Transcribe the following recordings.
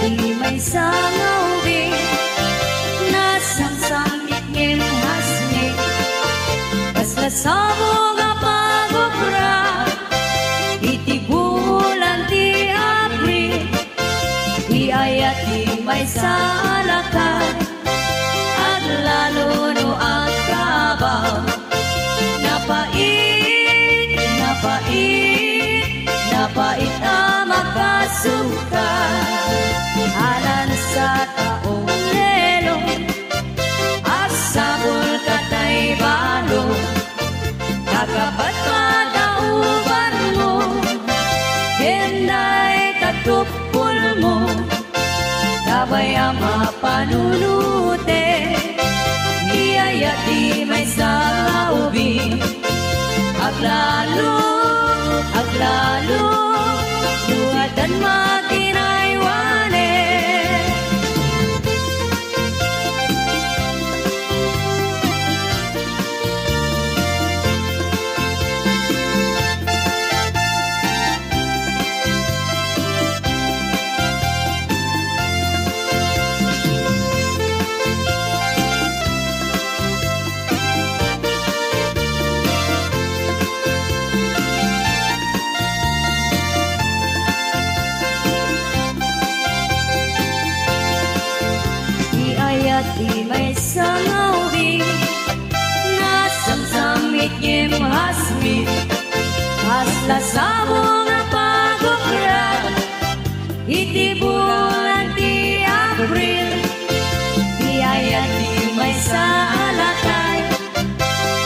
di may sangawin, nasamsamit ngin hasni, kasla sabo nga pagobra, iti bulan di Abril, di ayat di may salakay, at lalo no ang kabaw, napait, napait, napait ang makasuka, alan sa taong lelong, asabol katay balo, kagapat madauban mo, henday katupul mo, dabay ang mapanunute, iyaya di may saubi, aglalo, aglalo, duwadan maginaywane. Di may sangawin, nasamsamit ngim hasmi, hasla sabo nga pagobra, iti bulan di Abril, di ayat di may salakay,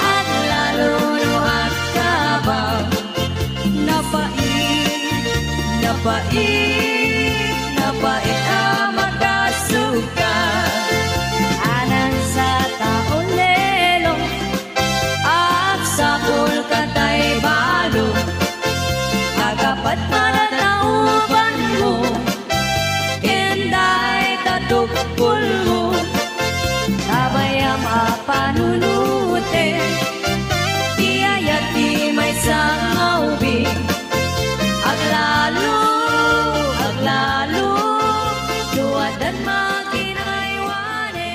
at lalo no at kabaw, napait, napait, napait ang magkasuka, sa taon lelong, at sabol katay balo, agapat malatauban mo, kenday katupul mo, tabay ang mapanunute, di ayat di may sangawbi, aglalo, aglalo, duwadan maginaywane.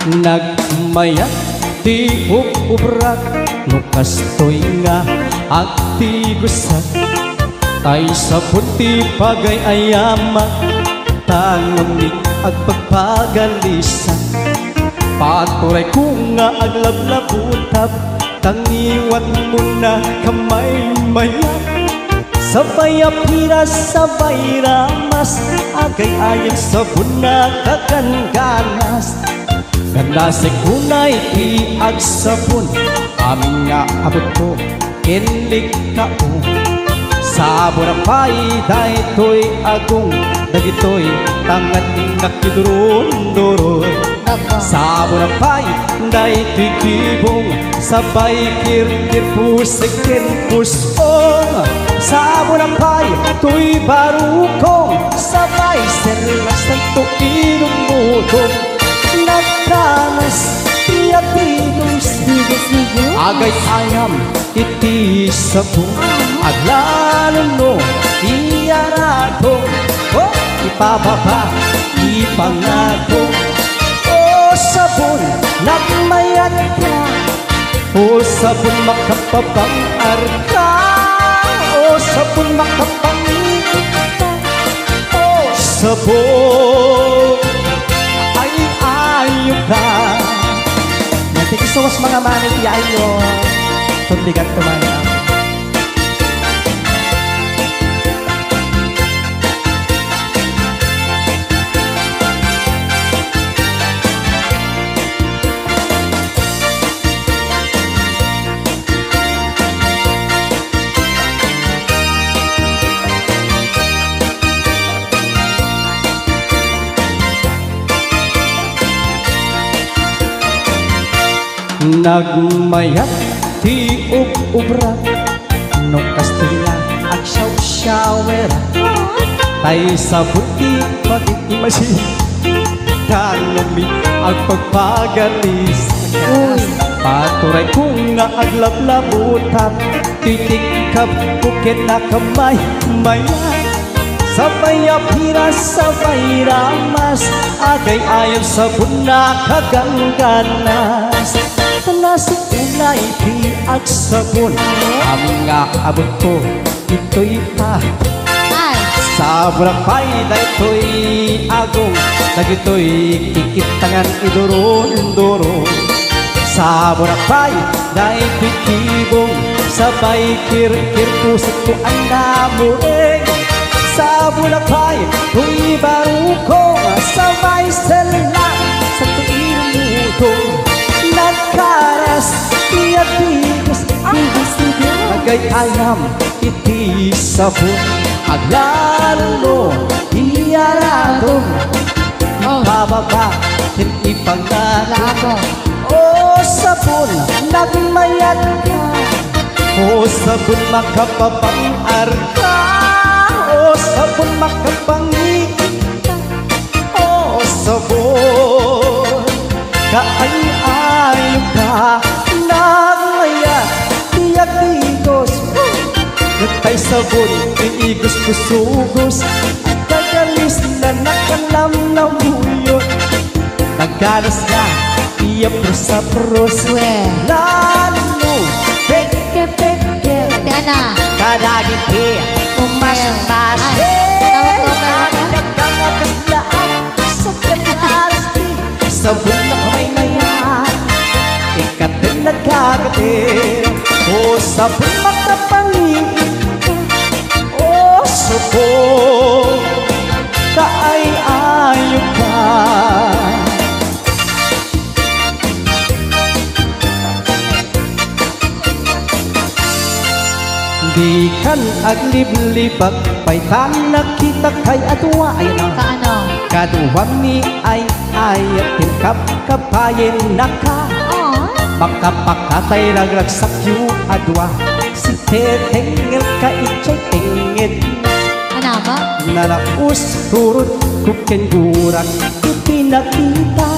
Nagmayat ti ubrak no kastoy nga agti gusat tay sa puti pagay ayama tangon ni agpagpagalisan paturay ko nga aglablabutab tangiwan mo na kamay mayat sabay apiras sabay ramas agay ayag sabon na kakanganas ganda si kunay iagsapon amin nga abot ko kinlik kao sabon ang payday to'y agong dagito'y tangat nakidurun-durun sabon ang payday to'y kibong sabay kirkir pusikin pusong sabon ang payday to'y barukong sabay serlas ng tu'inong mutong nagkamas tiyatigos agay ayam iti sabong aglalo no iyarato oh ipababa ipangato oh sabon nagmayat ka oh sabon makapabang arka oh sabon makapang oh sabon ayo ka nanti kisawas mga manit yayo tundigan tumana nagmayat ti ubra no Kastila at syaw-syawera Tayo sa buti mag-imagine Kalumi ang pagpagalis Paturay kong naaglablabutan Titikap bukit na kamay mayan Sabay apiras, sabay ramas Agay ayon sa buna kagangganas Nasik unay piag sabon Aming nga abot ko, ito'y sa Boracay na ito'y agong Nagito'y kikitangan idoron-doron Sa Boracay na ito'y kibong Sabay kir-kir pusit ko ang namuling Sa Boracay ko'y barukong Sabay selang sa tuwing mutong Nagkaras, iyatigos, agay ayam, iti sabon Aglalo, iyarado Bababa, hindi pagdala O sabon, nagmayat ka O sabon, makapapangarka O sabon, makapangiit ka O sabon, kaay-ayo ka Nagmayat, tiyak-tigos Nagtay sabon, iigos kusugos Gagalis na nakalam na buyo Nagalas na, iya pros Lalo, peke-peke Kadagiti, umas-mas Nagkakaslaan sa kanalasti Sabon na kamay mayan Ikat din nagkakati O sabon makapangin O sabon kaay-ayo ka Di kan aglib-libag Paitan nakita kay atwa Ay na Kaano? Kaduwang ni ay ayatin kapayin naka Makapakatay ragragsak yu adwa Si tetengel ka ichay tengit Ano ba? Nalaus turut kuken gurang Ipinakita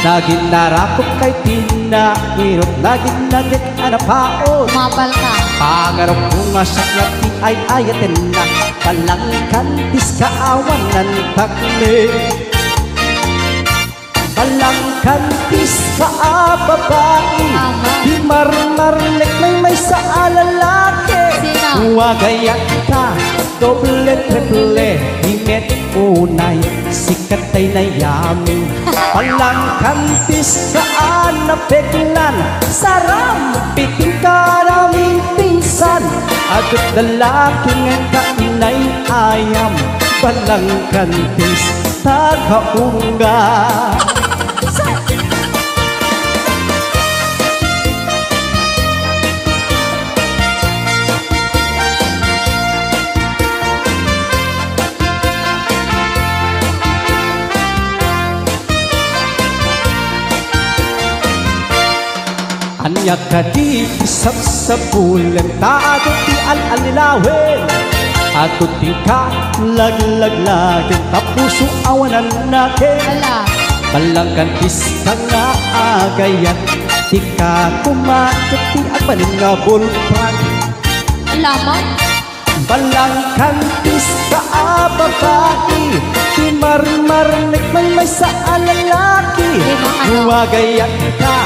Naging narakop kay pinairot Naging nagit anapaon Mapal ka Pangarap kong masak na ay ayatin na Palangkan kaawan ng takli Palangkan babae Di marmarlik may sa lalaki Wagayak ka, doble triple Hingit unay, sikat ay nayami Palangkan kaan na peglan Saram, piting karaming pinsan Agot lalaki ng kainay ayam Palangkan tagaunga Anya ka di isap sa bulan Taado ti al-alilawin Ato ti ka lag-lag-lagin Tapuso awanan natin Palangkan ka nga agayan Di ka kumakit ti agpanin nga bulpan Lamang Palangkan ka babae Di marmarnik may sa alalaki Huwagayan ka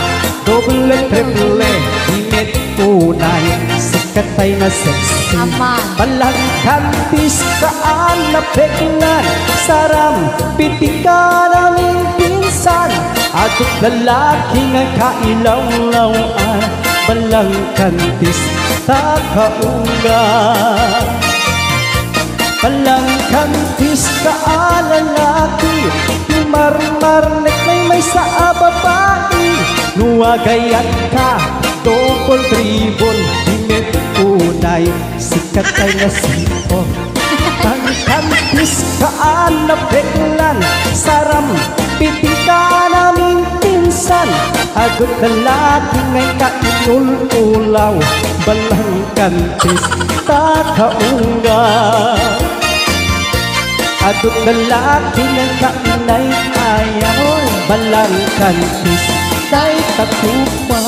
doble triple Hingit unay sikat ay na sexy Palangkan kaan na peklan Saram pitikan aming pinsan Agot lalaki nga kailaw-lawan Palangkan tagaunga Palangkan kaan lalaki Di marmarnik may sa babae Nuwagayan ka, double dribble Hingit unay, sikat ay nasipo Pangkantis kaan na peklan Saram, pitika naming pinsan Agot lalaki ngay kainul-ulaw Balangkantis, takaunga Adot lalaki ng kainay ayam balang kantis day takupa.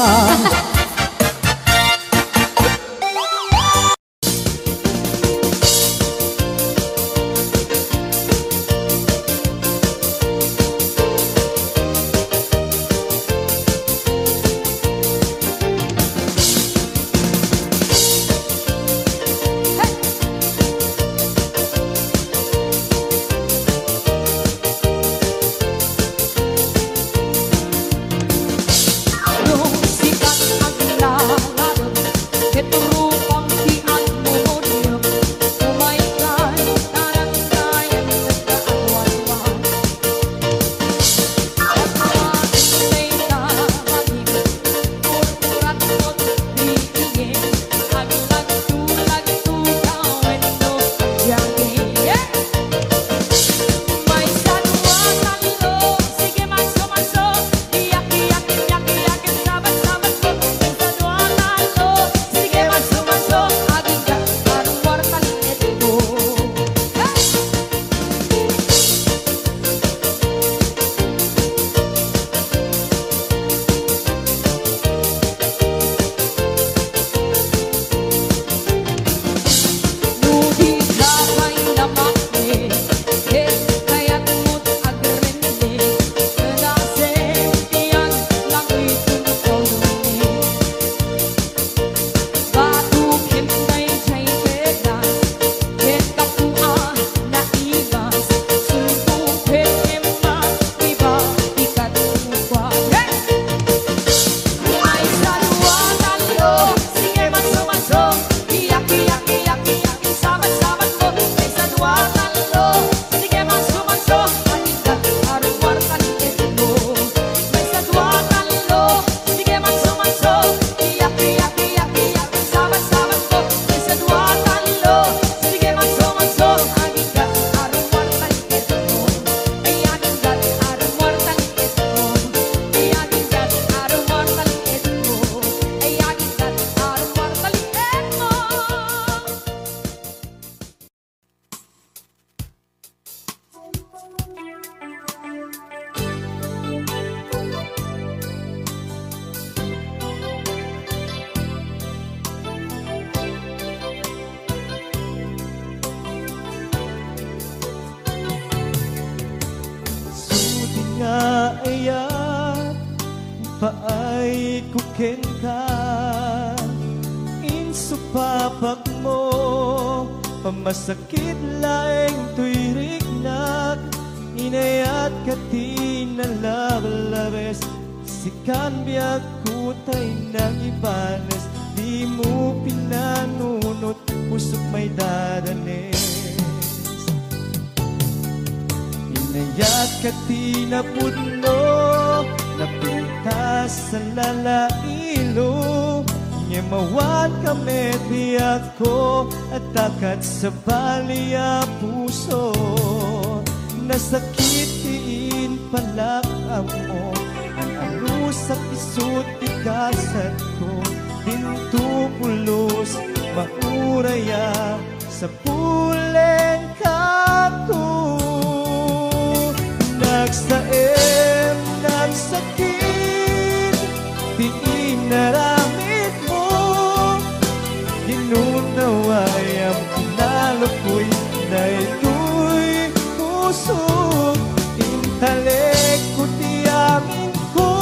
Paay kuken ka insupapak mo pamasakit laeng tuirignak inayat katinalabalabes sikan biyak kutay nang ibanes di mo pinanunot pusok may dadanes inayat katinapudno napintas sa lalailo Nyemawan kami tiyak ko at takat sa balya puso nasakitiin palak mo ang alusak isut ikasat ko pintu pulos mauraya sa puleng kako nagsaem nagsakit di inaramit mo hinunaway ang pinalokoy na ito'y puso intalik ko tiyamin ko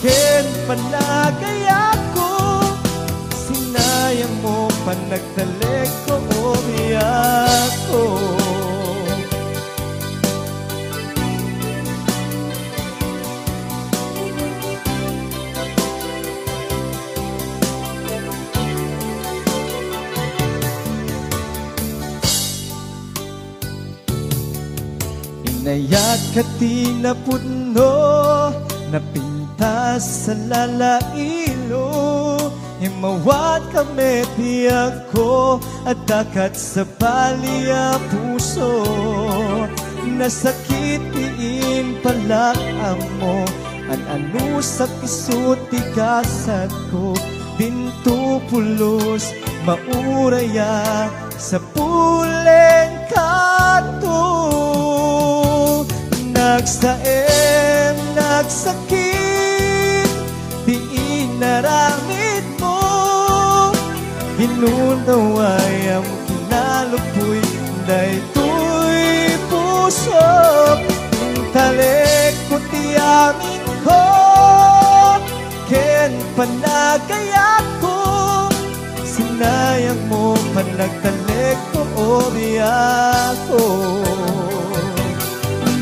ken panagaya ko sinayang mo panagtalik ko o biyak ko Inayat katinapudno napintas sa lalailo himawat kami tiyak ko at takat sa balya puso nasakitiin palak mo an anusak isut tigasat ko bintu pulos mauraya sa puleng kat Nagsaem, nagsakit, di inaramid mo. Hinunaway ang kinalupoy, daytoy puso. Intalik ko tiyamin ko, ken panagayat ko. Sinayang mo panagtalik ko o biyako.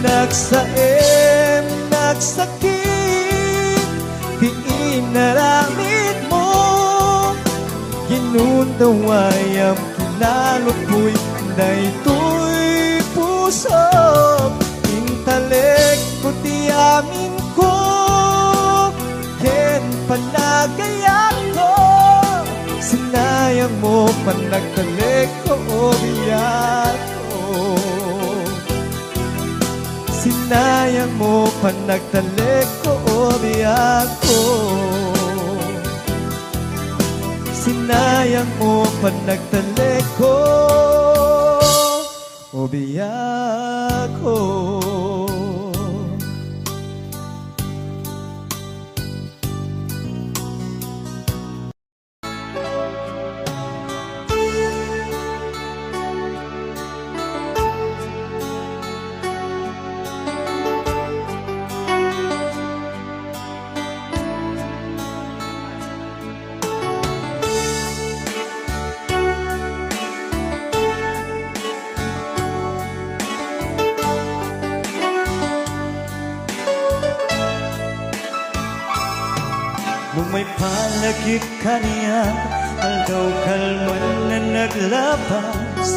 Nagsaem, nagsakit, di inaramid mo. Ginundaway ang kinalupoy, daytoy puso. Intalik ko tiyamin ko, ken panagayat ko. Sinayang mo panagtalik ko o biyak ko. Sinayang mo panagtalik ko o biyak ko. Sinayang mo panagtalik ko o biyak ko. Nung may palagig ka niya, aldaw kalman na naglabas.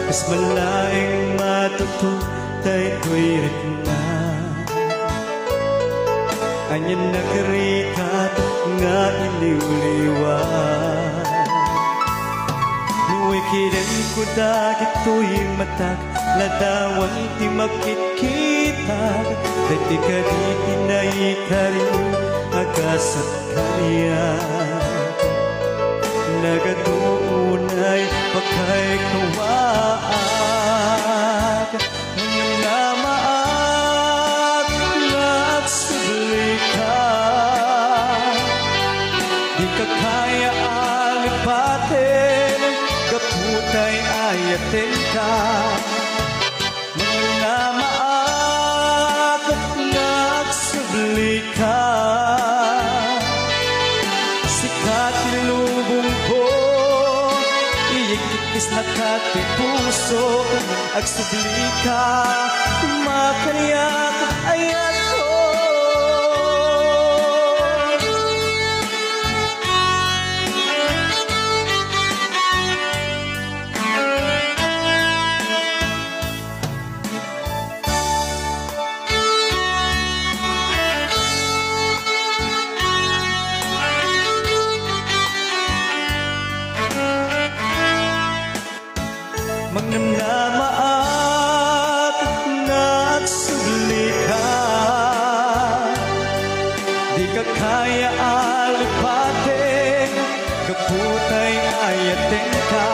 Mas malaing matuto, daytoy ritna. Anya nagrikat nga iliw-liwan. Nuway kirin ko dagit to'y matag, ladawan ti magkit-kitag. Dati ka di tinayikarin, agasat kanya. Nagatunay pagkay kawaag. Namaag, nagsubli ka. Di ka kaya alipatin, kaputay ayatin ka. Namaag, nagsubli ka. Nakati puso, agsubli ka, makariyak ayat ko. Magnamnamaat, nagsubli ka. Di ka kaya alipatin, kaputay ayatin ka.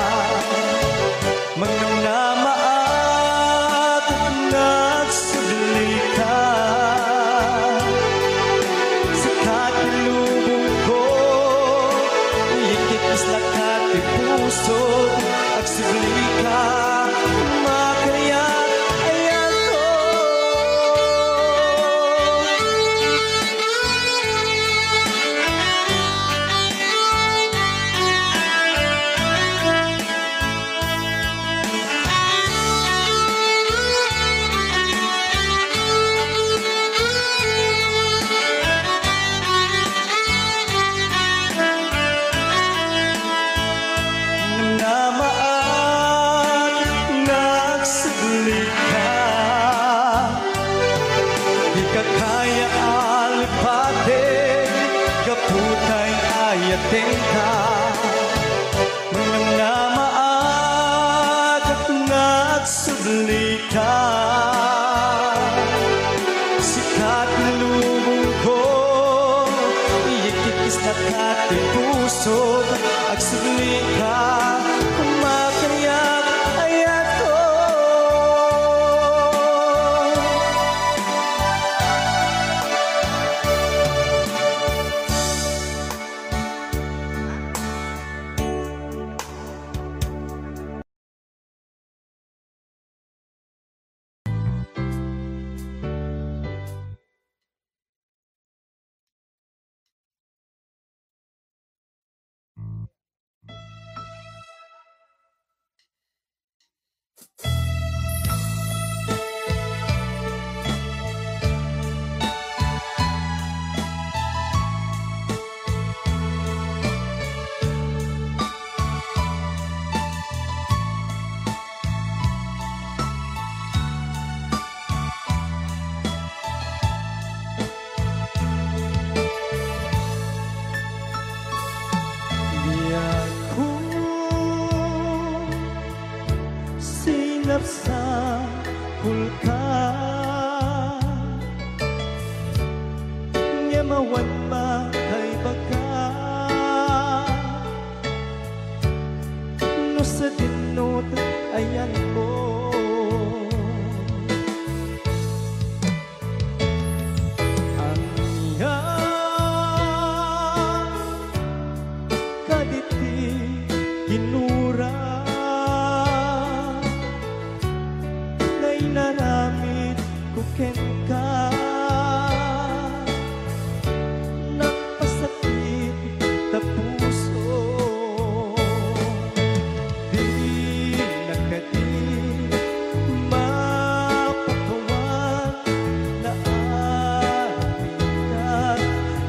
Magnamnamaat, nagsubli ka. Sa katilubong ko, ikikis lakati puso, agsubli ka. Agsubli ka, makariyak ayat ko. kulka Nga mawan mahay baka No sa dinot ayan mo Ang iya kaditi ginura Nay naramid ko ken ka Nagpasakit ta puso Di nakadi mapakawan Na apitan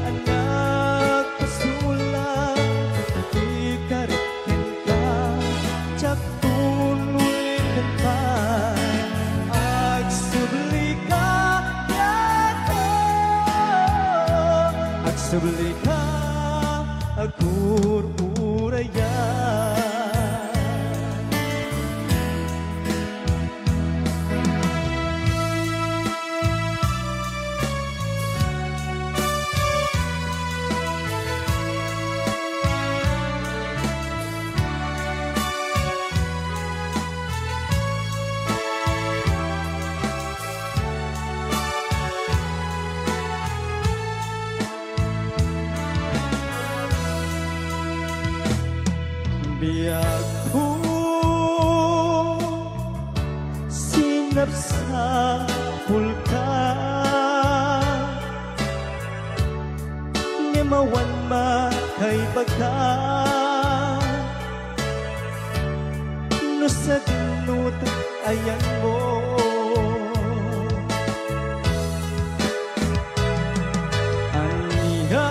ang nagpasulang Di karikin ka Tsak tunulit ng pay Agsubli ka yako Agsubli ka agururayan Biyak ko sinap sa pulka Nga mawan makay baga No sa dinut ayan mo Aniya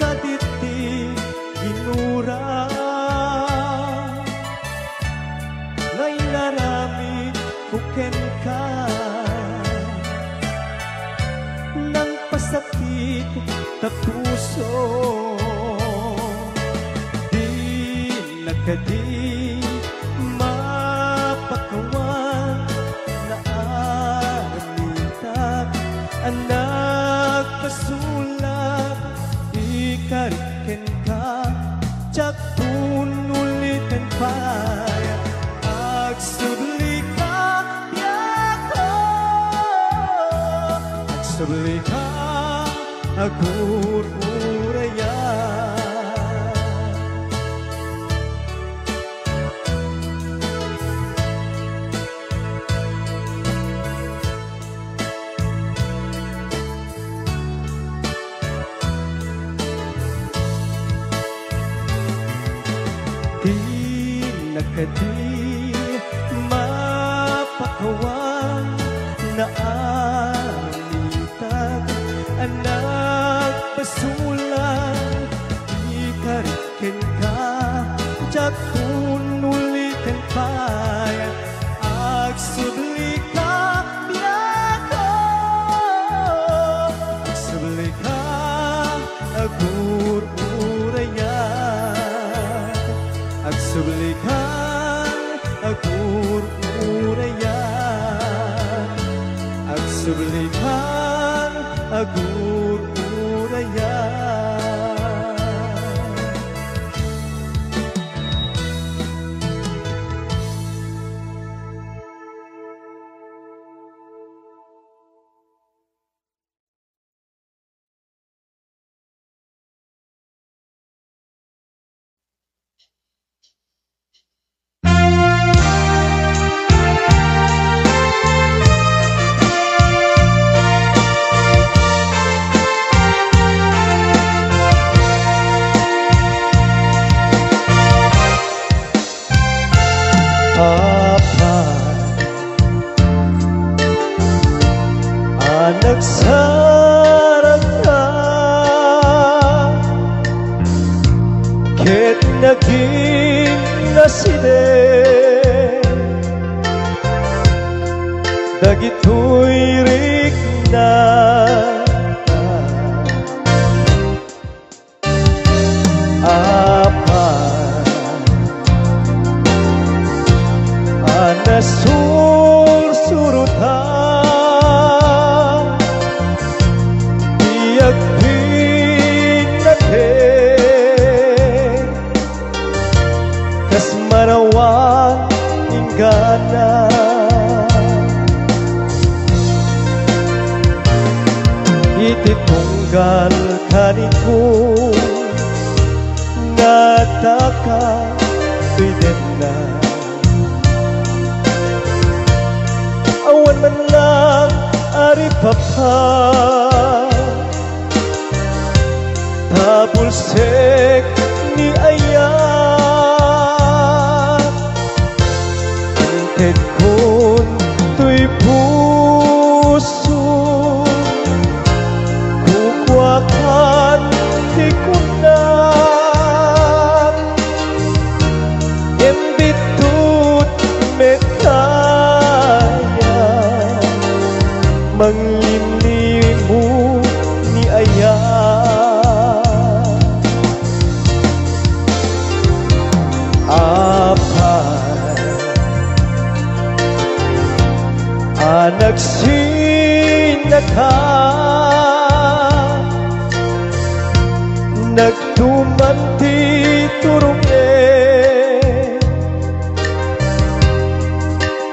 kaditi ginura Ngay narami kuken ka Nang pasakit ta puso Di nakadi mapakawan Na anitak ang nagpasulat Ikariken ka Tsak tunulitan pay Agsubli ka yako Agsubli ka agururayan Di nakadi mapakawan Na alitag ang nagpasulang Ikarikin ka Tsak tunulitin pay Agsubli ka biyako Agsubli ka agururayan Agsubli ka agururayan Agsubli ka agururayan nagsarap ka Ket naging nasiden Dagito'y rigna nasursurutan Iyak pinate Kas marawan inggana Ititunggal kaniku Nataka pidena Awan man lang ari papa Tapulsek ni ayat Inted kun tuy puso Kukwakan di kunan Embitut metaya Manglimlimu ni ayat Apay Anak sinaka Nagtumanti turunge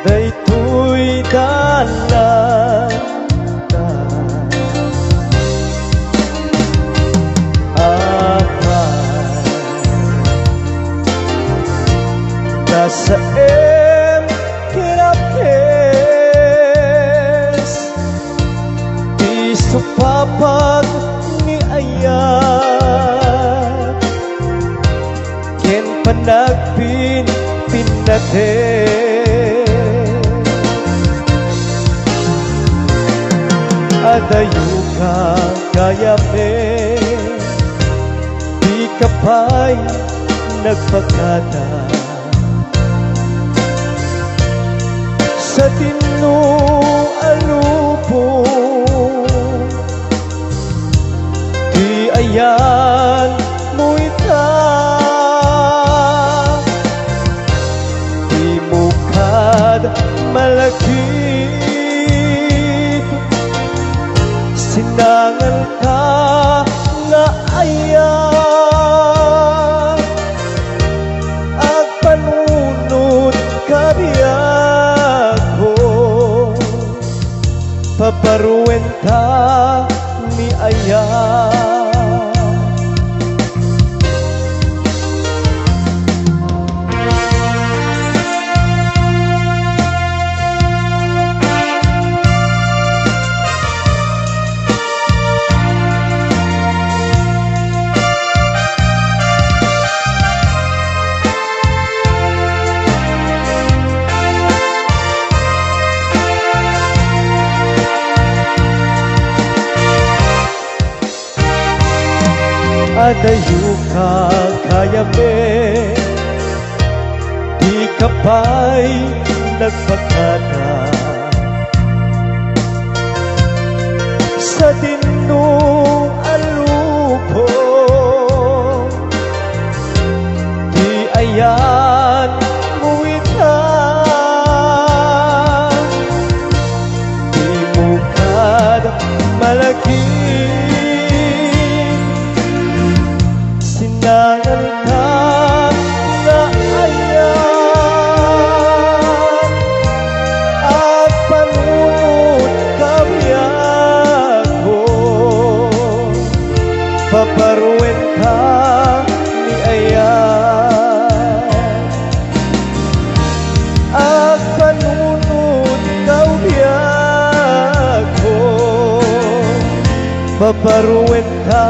Daytoy dalan Apay Nasa kirapes Di supapan ni ayat Ken panagpin pinate Adayo ka kayame Di ka pa'y nagpagkata Sa tinualupo Di ayan mo ita Di mukad malaki Sinangal ka nga ayan At panunod ka biyako Paparuin ta ni ayan Adayo ka kayame Di ka pa'y nagpagkata Sa tinualupo Di ayan mo ita Di mukad malaki Sinangal ka na ayan At panunod ka biyako Paparuin ka ni ayan At panunod ka biyako Paparuin ka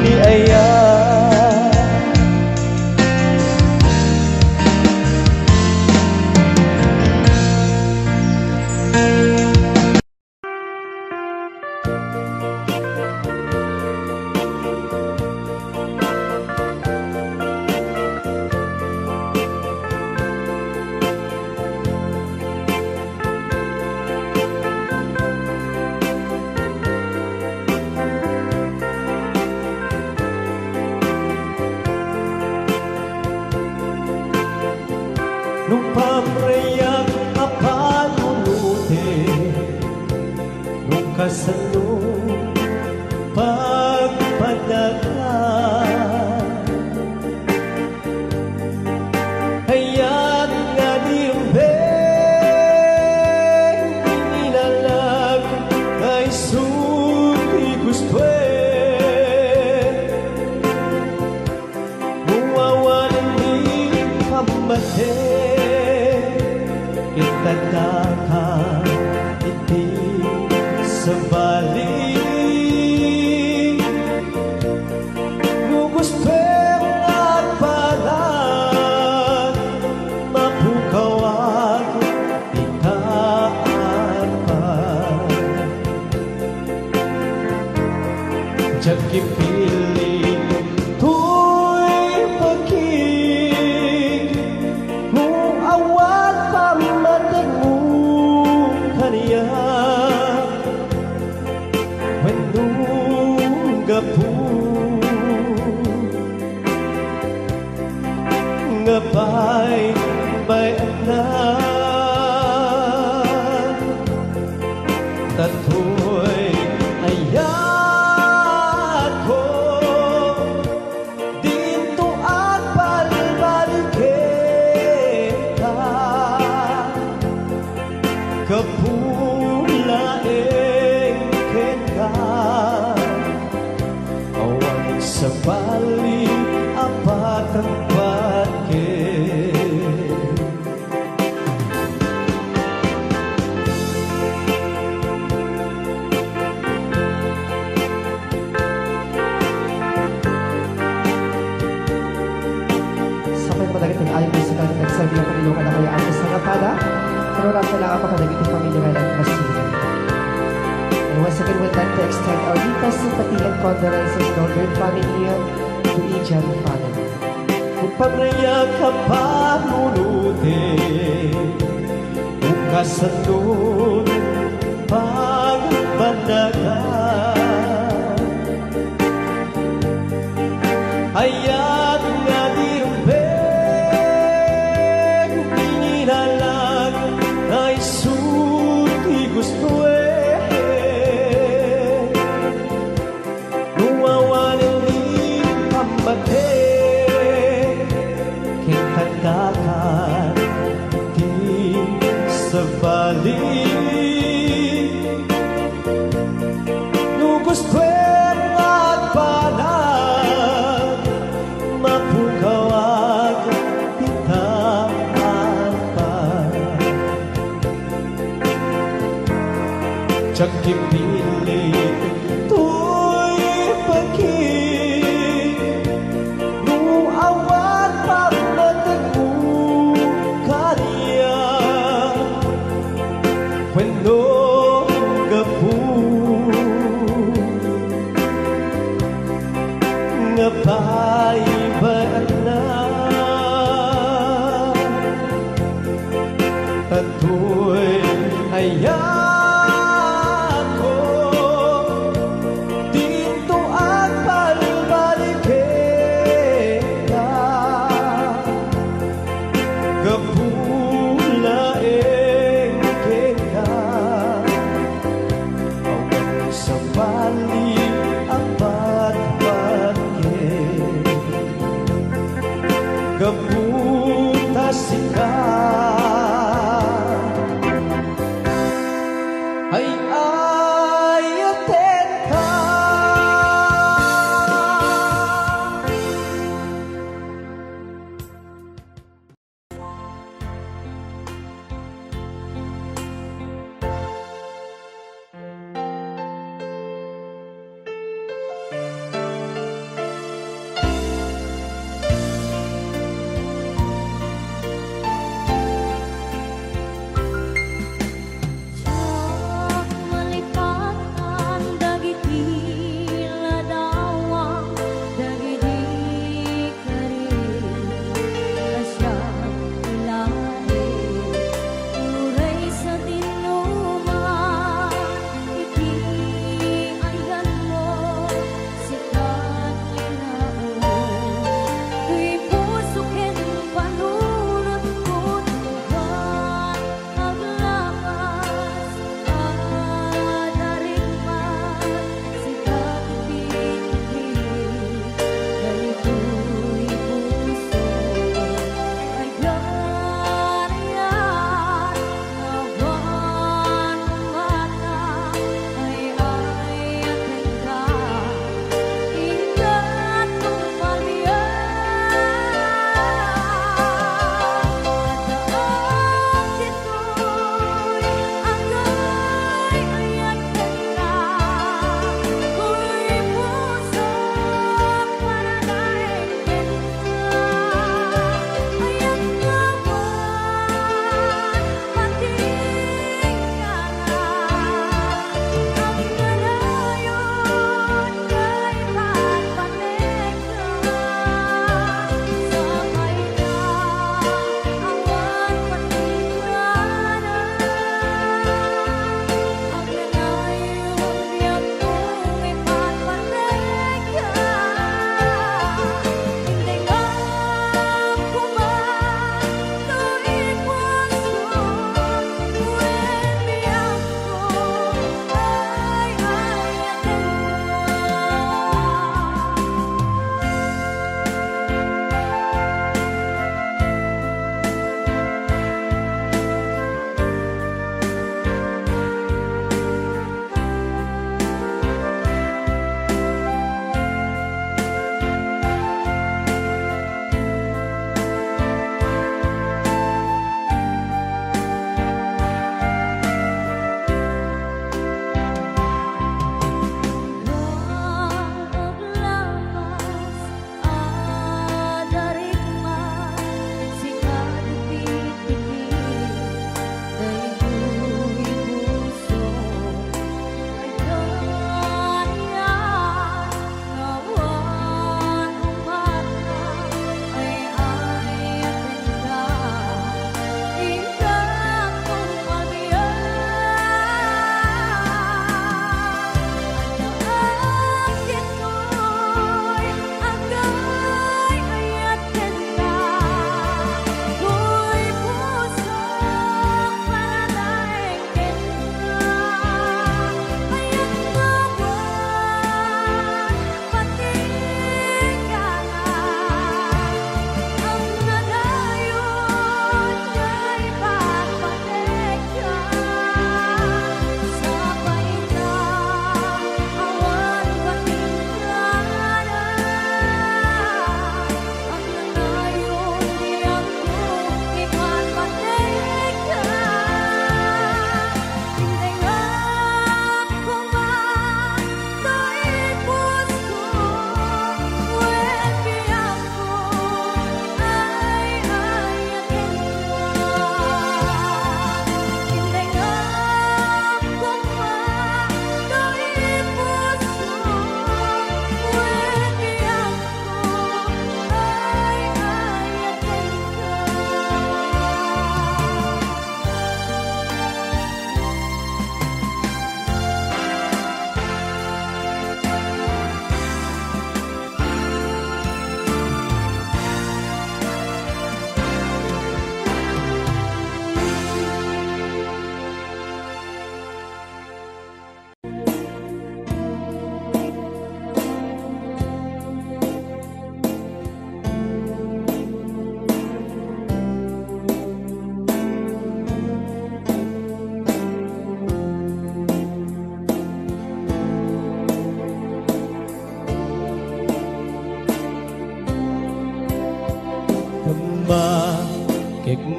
ni ayan nung pamrayang apanunuti, nung kasalong pagpadaga. Hayat nga dimbeng inilalag ay suti gusto muwawalan ni pamate itadaka iti sa balik gusto at palag mapukawag itaan pa diyan kipiling tuy pagkig kung awat pamatag mo kaniya wenung gapu ngabay bayan na tatoy ayat ko dito at balbalikin ka kapulaing ka awang sa bali apat ang aling musical na nagsabi ang Panginoon na kaya ang isang napada, karurang na lang ang pakadagitang pamilya ng Masili. And once again, we'd like to extend our deepest sympathy and condolences to our family to each and family. Kung pamraya ka panunuti, kung kasalun pagbandaga, hayat nga dirumbeng inilalag ay suti gusto nuwawalan ni pambate kintagdakan di sa balik no gusto at palag mapukawag itaan pa tiyak kipili tuy pagkik no awat pagmatag mo kaniya wenno gapu ngapaiban na ato'y hayat ko dito at balbalikin ka kapulaing ka awang sa bali apat kaputas ka ay ayatin ka.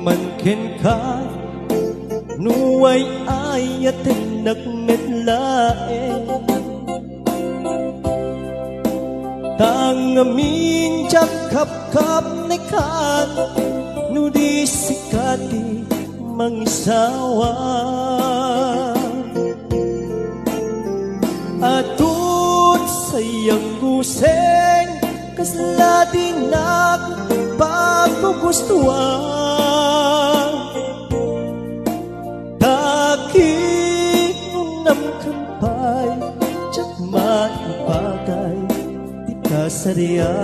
man ken ka nuay ayaten nagmetlae tangamin jak kap ne kan nudi sikati mangisawa atut sayang guseng kasladin nak pagkugustuhan takik unam kampay jak maipagay di kasariya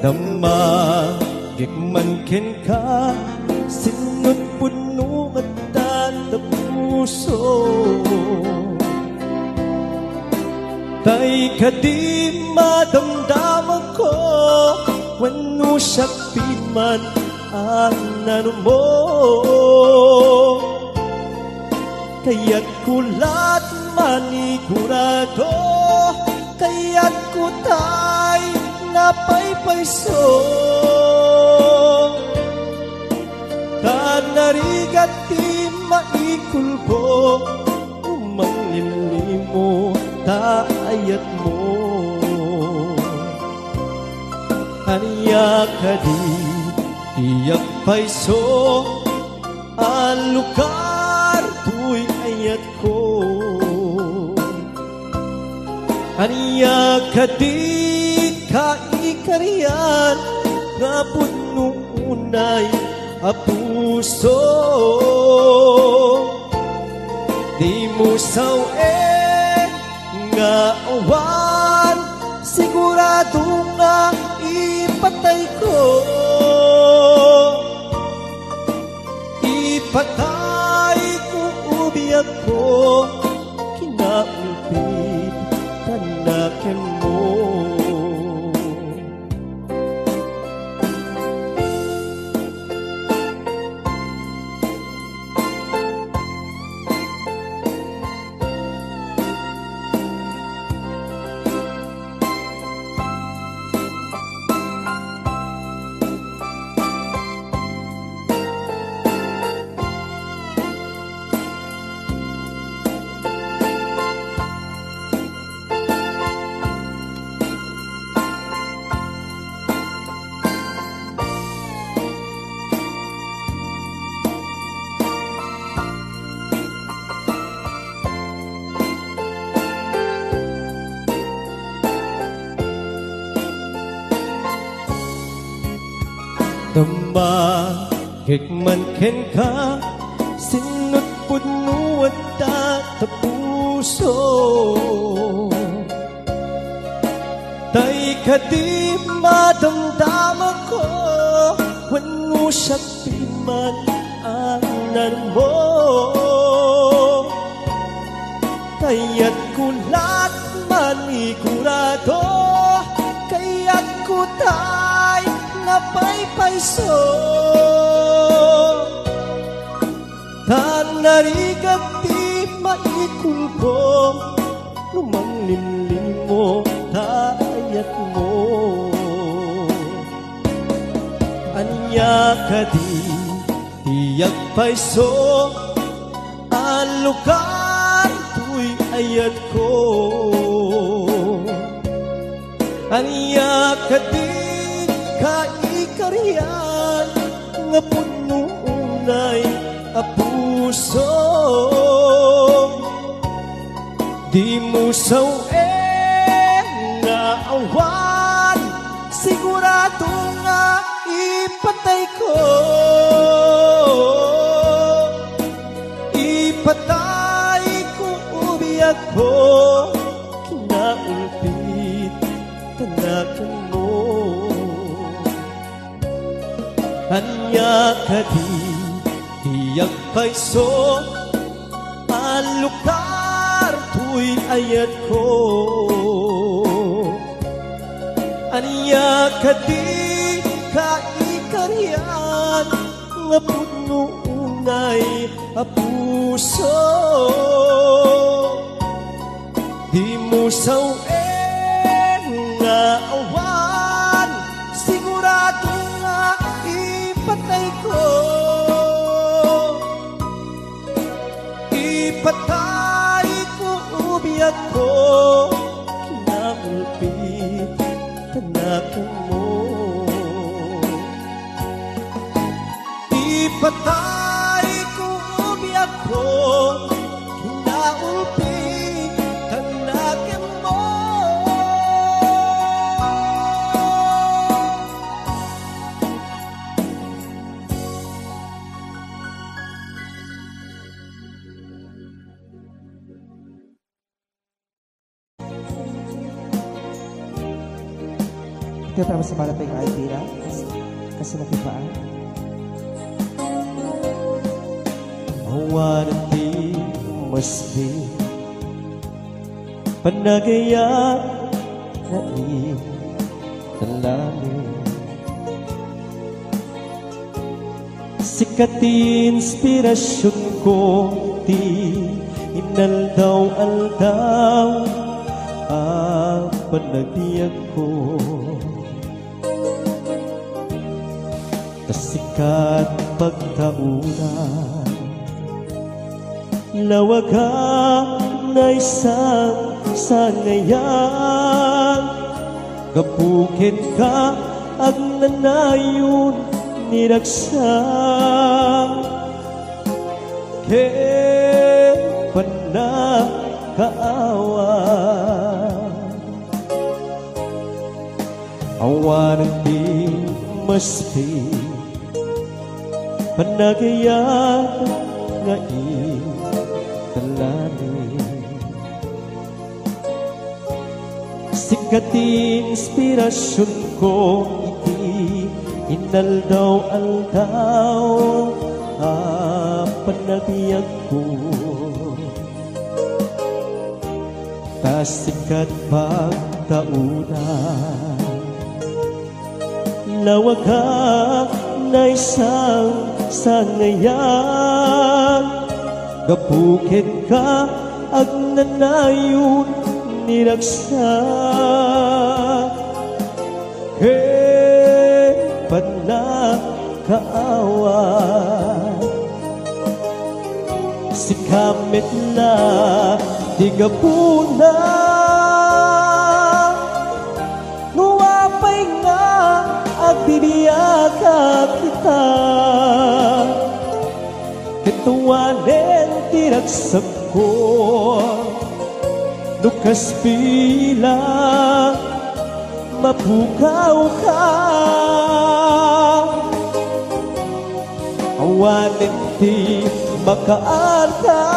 damma gikman ken ka sinut puno at tatapuso tay kadi madamdam ako wano sakit man ang nanumo kaya't kulat manigurado kaya't kutay napaypayso tanarigat di maikulpo umanglilimo taayat mo aniya kadi iyak payso ang lugar tuy ayat ko aniya kadi kaikarian nga pununay a puso di mo sawe nga awan sigurado nga ipatay ko ipatay ko ubiyak ko kinaulpit kanaken mo damma hikman ken ka sinut puno at tatapuso tay kadi madamdam ako wano sakit man ang nanumo kaya't kulat manigurado kaya't kutay napaypayso tanarigat di maikulpo lumanglimlimo tayat mo anya kadi tiyak payso ang lugar tuy ayat ko anya kadi kaikarian nga pununay a puso di mo sawe nga awan sigurado nga ipatay ko ipatay ko ubiyak ko kinaulpit kanakan mo anya kadi tiyak payso ang lugar tuy ayat ko anya kadi kaikarian nga pununay a puso di mo sawe nga awan sigurado kanakan mo. Ipatay ko biyak ko, kinaulpi kanakan mo. Ito para sa malapit ay tira kasi nakipaan. I wanna be, must be panagaya na italangin. Sikat inspirasyon ko, di inaldaw-aldaw ang panagbiyak ko. Sikat pagtaunan, lawagan na isang sangayan. Gabukit ka ang nanayon niraksa. Kepan na kaawa. I wanna be, must be panagaya nga italangin. Sikat inspirasyon ko, iti inaldaw-aldaw ang panagbiyak ko. Sikat pagtaunan, lawagan na isang sangayan. Gabukit ka ang nanayon niraksa. Kepan na kaawa. Si kamit na di gabuna. Nuwapay nga at bibiyaka kita. Ketuwanen tiraksak ko, lukas pila mapukaw ka. Awanin ti makaarta,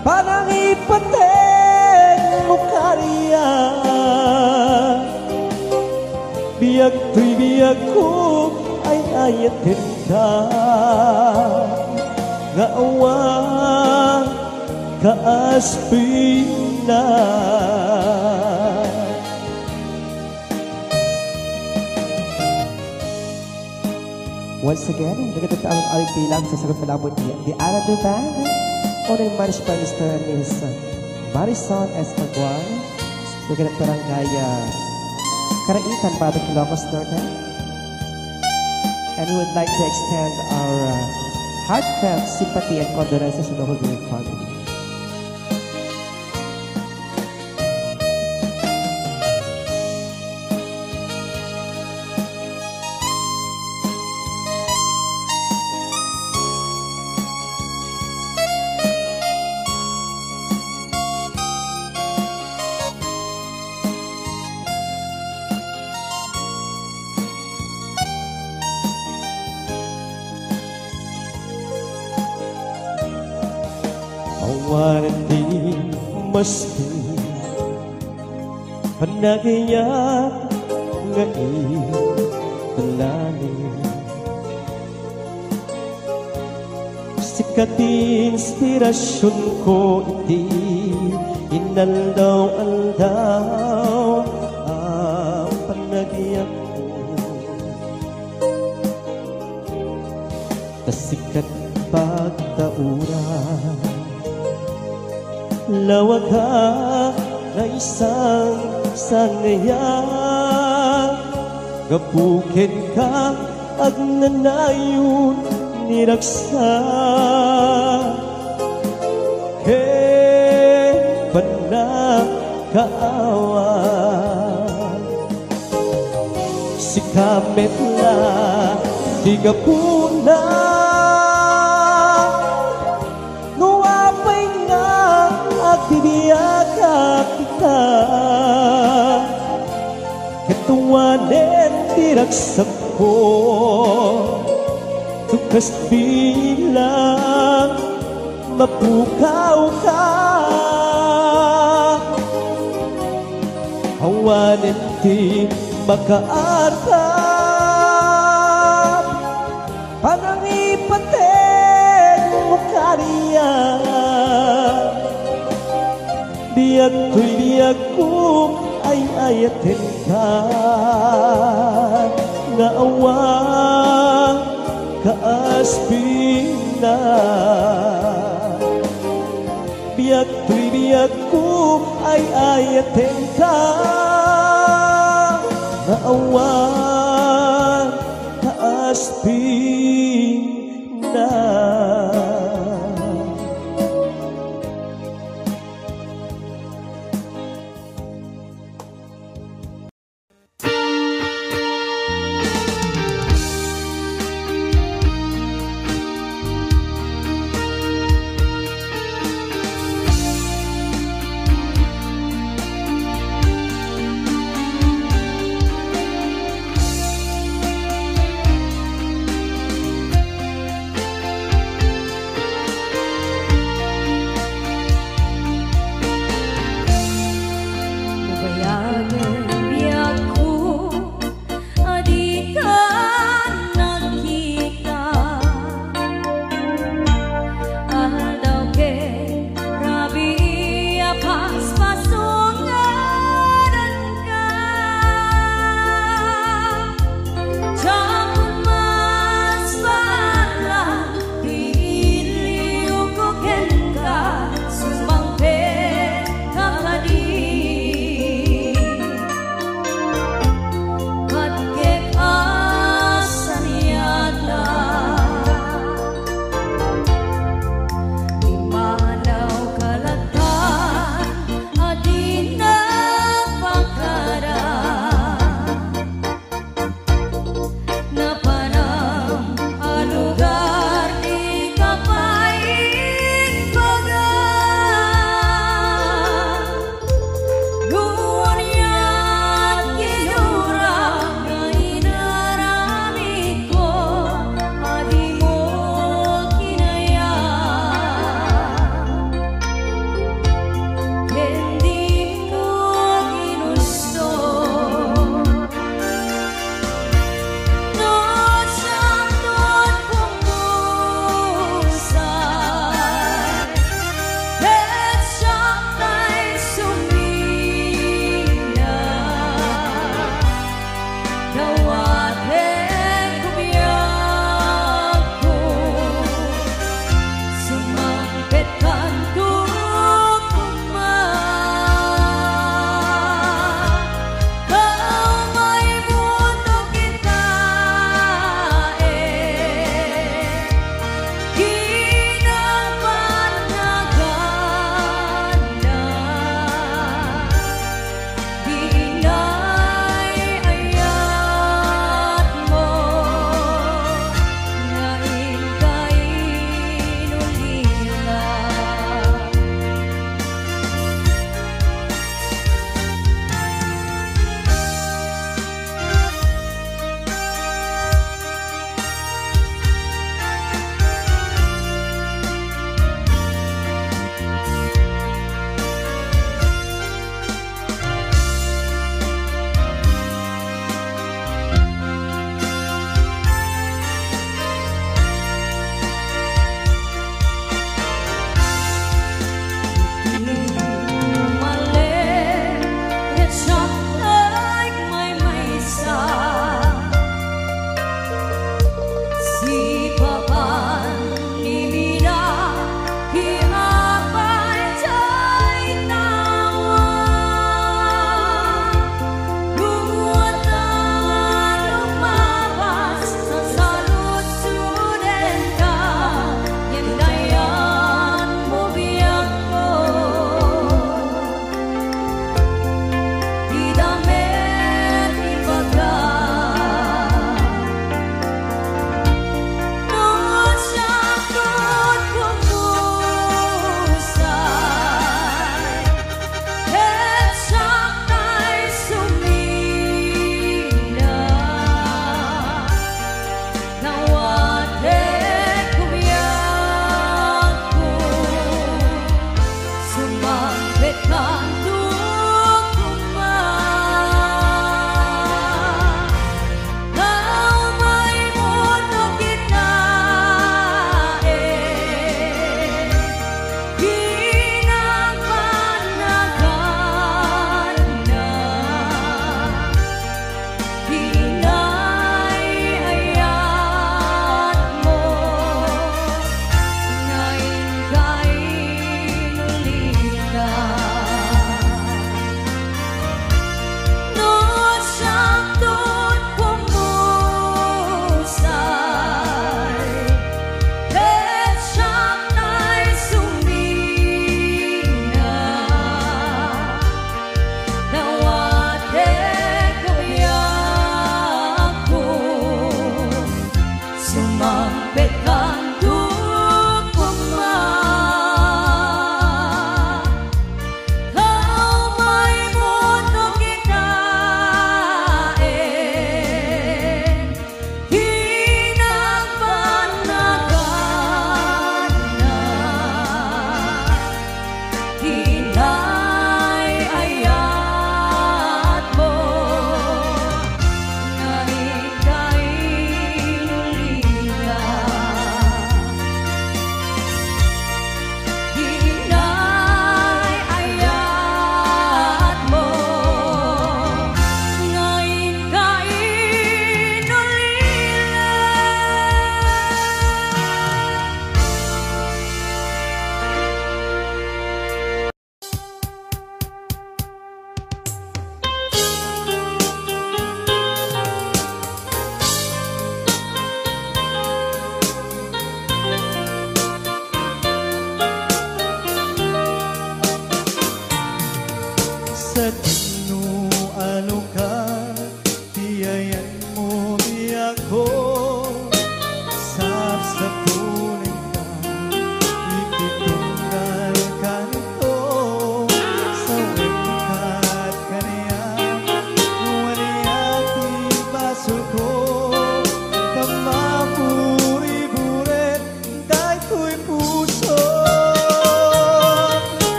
parang ipaten mo kariya. Biyag to'y biyag ko ay ayatin ka. Nga awa kaaspina. Once again, nagkatataang aling bilang sa sagot malabot niya. The Arado Band, unang managed by Mr. and Ms. Marison S. Magwan, Luganat Barangay Karaitan, Bato, Ilocos Norte. And we would like to extend our heartfelt sympathy and condolences to the whole Green family. Awanan di must be panagaya nga italangin. Sikat inspirasyon ko, iti inaldaw-aldaw ang panagaya ko. Tasikat pagtauran, lawag ka na isang sangayan. Gabukid ka ag nanayon niraksa. Kepan na kaawa. si kametla di ka puna nuapay nga at tiniyaga kita ketuwanen diragsak ko tukas bilang mapukaw ka hawanin ti makaatap panangipaten mo kariya biyak tuy biyak ko ay ayatin ka nga awang kaasping na biyak tuy biyak ko ay ayatin ka na awang kaasping na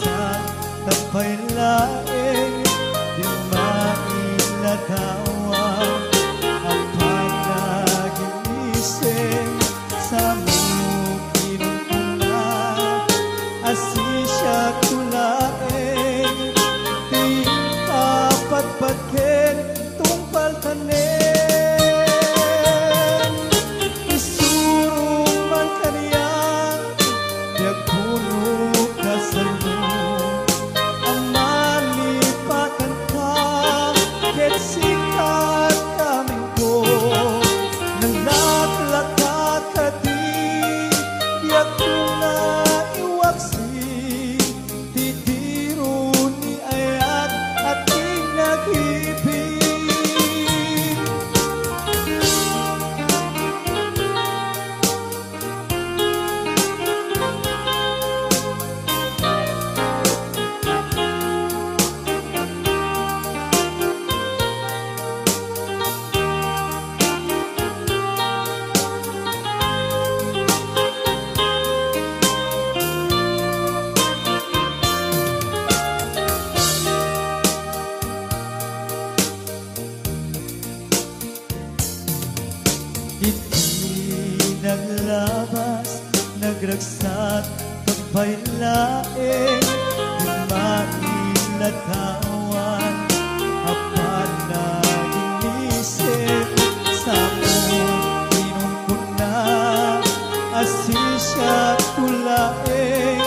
nagragsak tapay laeng di mailagawan ang panaginising sa mukinon ko na asisya tulaeng di kapatpatken tungpal tanen isurong man kaniya biag puno ka sa loob ang malipatan ka ket sikat kaming ko nalaklak ka di biag ko na iwaksi titiro ni ayat at inagibig Hindi naglabas, nagragsak, kapay laeng di mailagawan apan na inisip sa mukinon ko na asisya tulaeng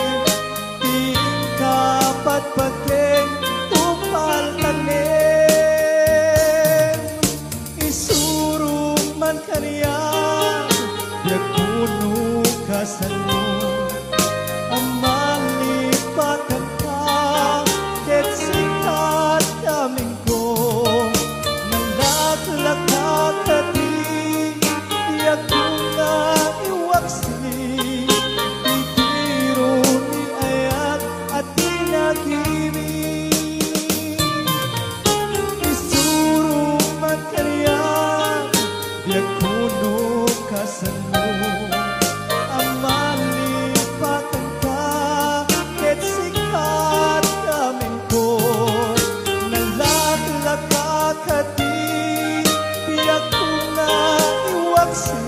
di kapatpateng tupal tanen isurong man kaniya biag puno ka sa loob ang malipatan ka ket sikat kaming ko nalaklak ka di biag ko na iwaksi titiro ni ayat at inagibig isurong man kaniya biag puno ka sa loob ang malipatan ka ket sikat kaming ko nalaklak ka di biag ko na iwaksi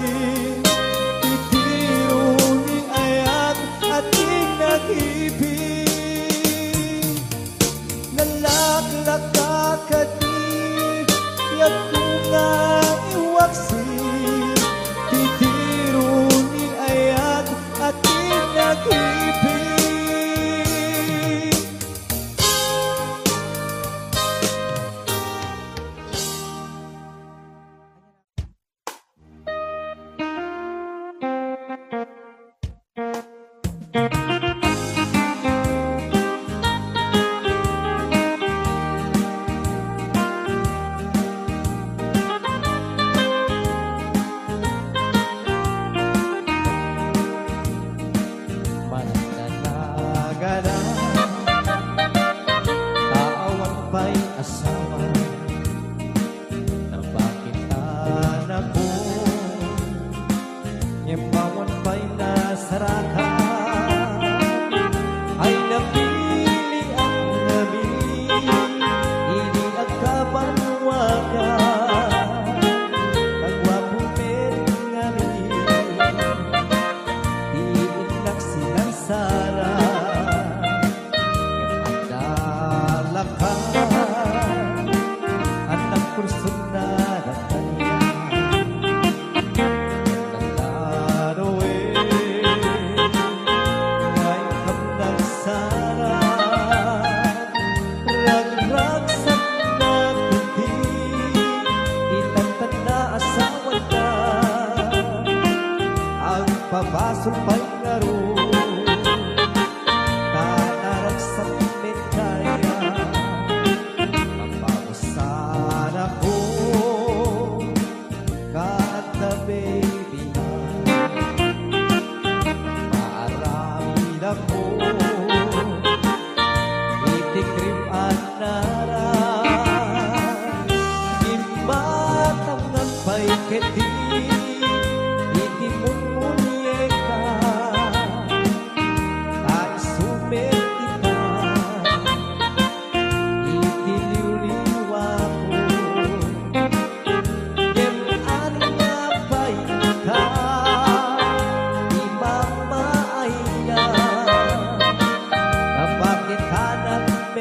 titiro ni ayat at inagibig nalaklak ka di biag ko na iwaksi titiro ni ayat at inagibig Mananalaga na taawan pa'y asawa na bakit anak ko ngimpawan pa'y nasaraka ay napili ang labi ini agkabanwaga ang wapupin ngamin iinak sinansara yang ada lakar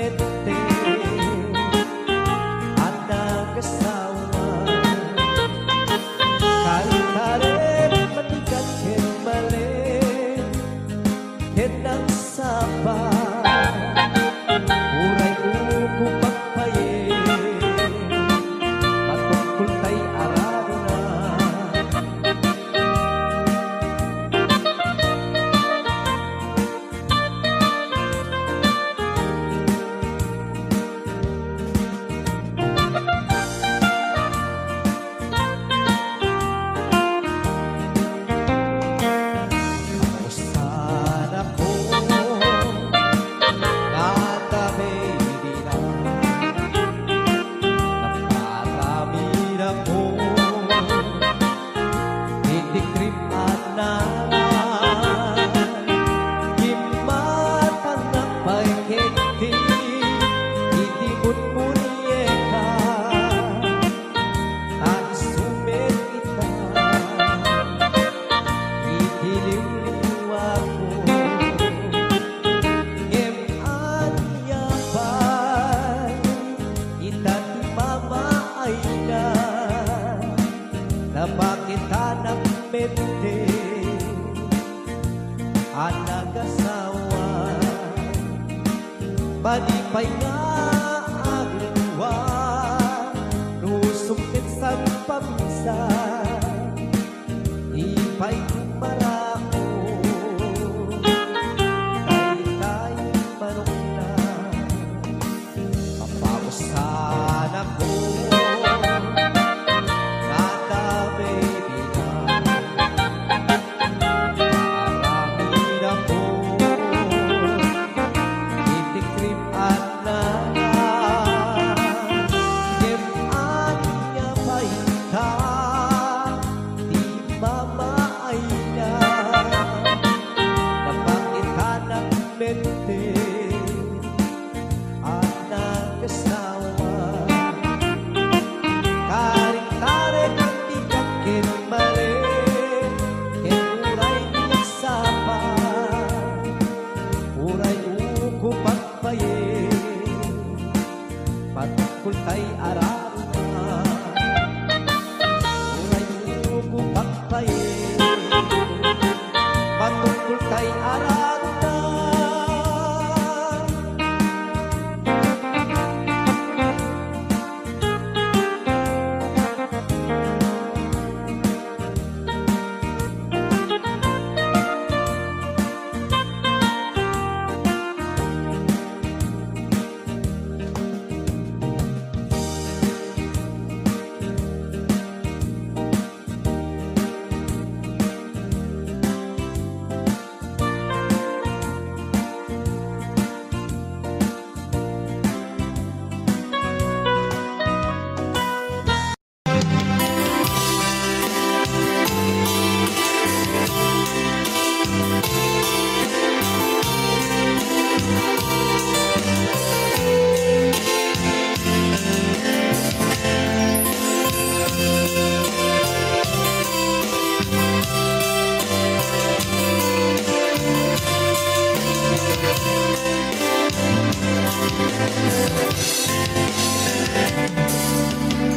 mente at nag-asawa. Kalitaren, matigat ken mali, ken ang sapa. Uray uko pagpaye, matungkol tay araro na. Usan ako, natabi di na. Naparamid ako, itikrip anan. Gimatang na pagkiti, itibot munyeka. Taisumit kita, itiliw ako. Anyapan, ita't mamaay na. Napakita ng mente at nag-asawa. Malipay nga agluwa, nusumit sa pamisa. Ipay marako, tay-tay manok na. Papausan ako, natabi di na. Naparamid ako, itikrip anan. Yeman niya paita, di mamaay na. Napakita ng mente at nag-asawa. Karing-taring tiyak ken mali, ken uray niya sapa. Uray uko pagpaye, patungkol tay araro na. Uray uko pagpaye, patungkol tay araro na.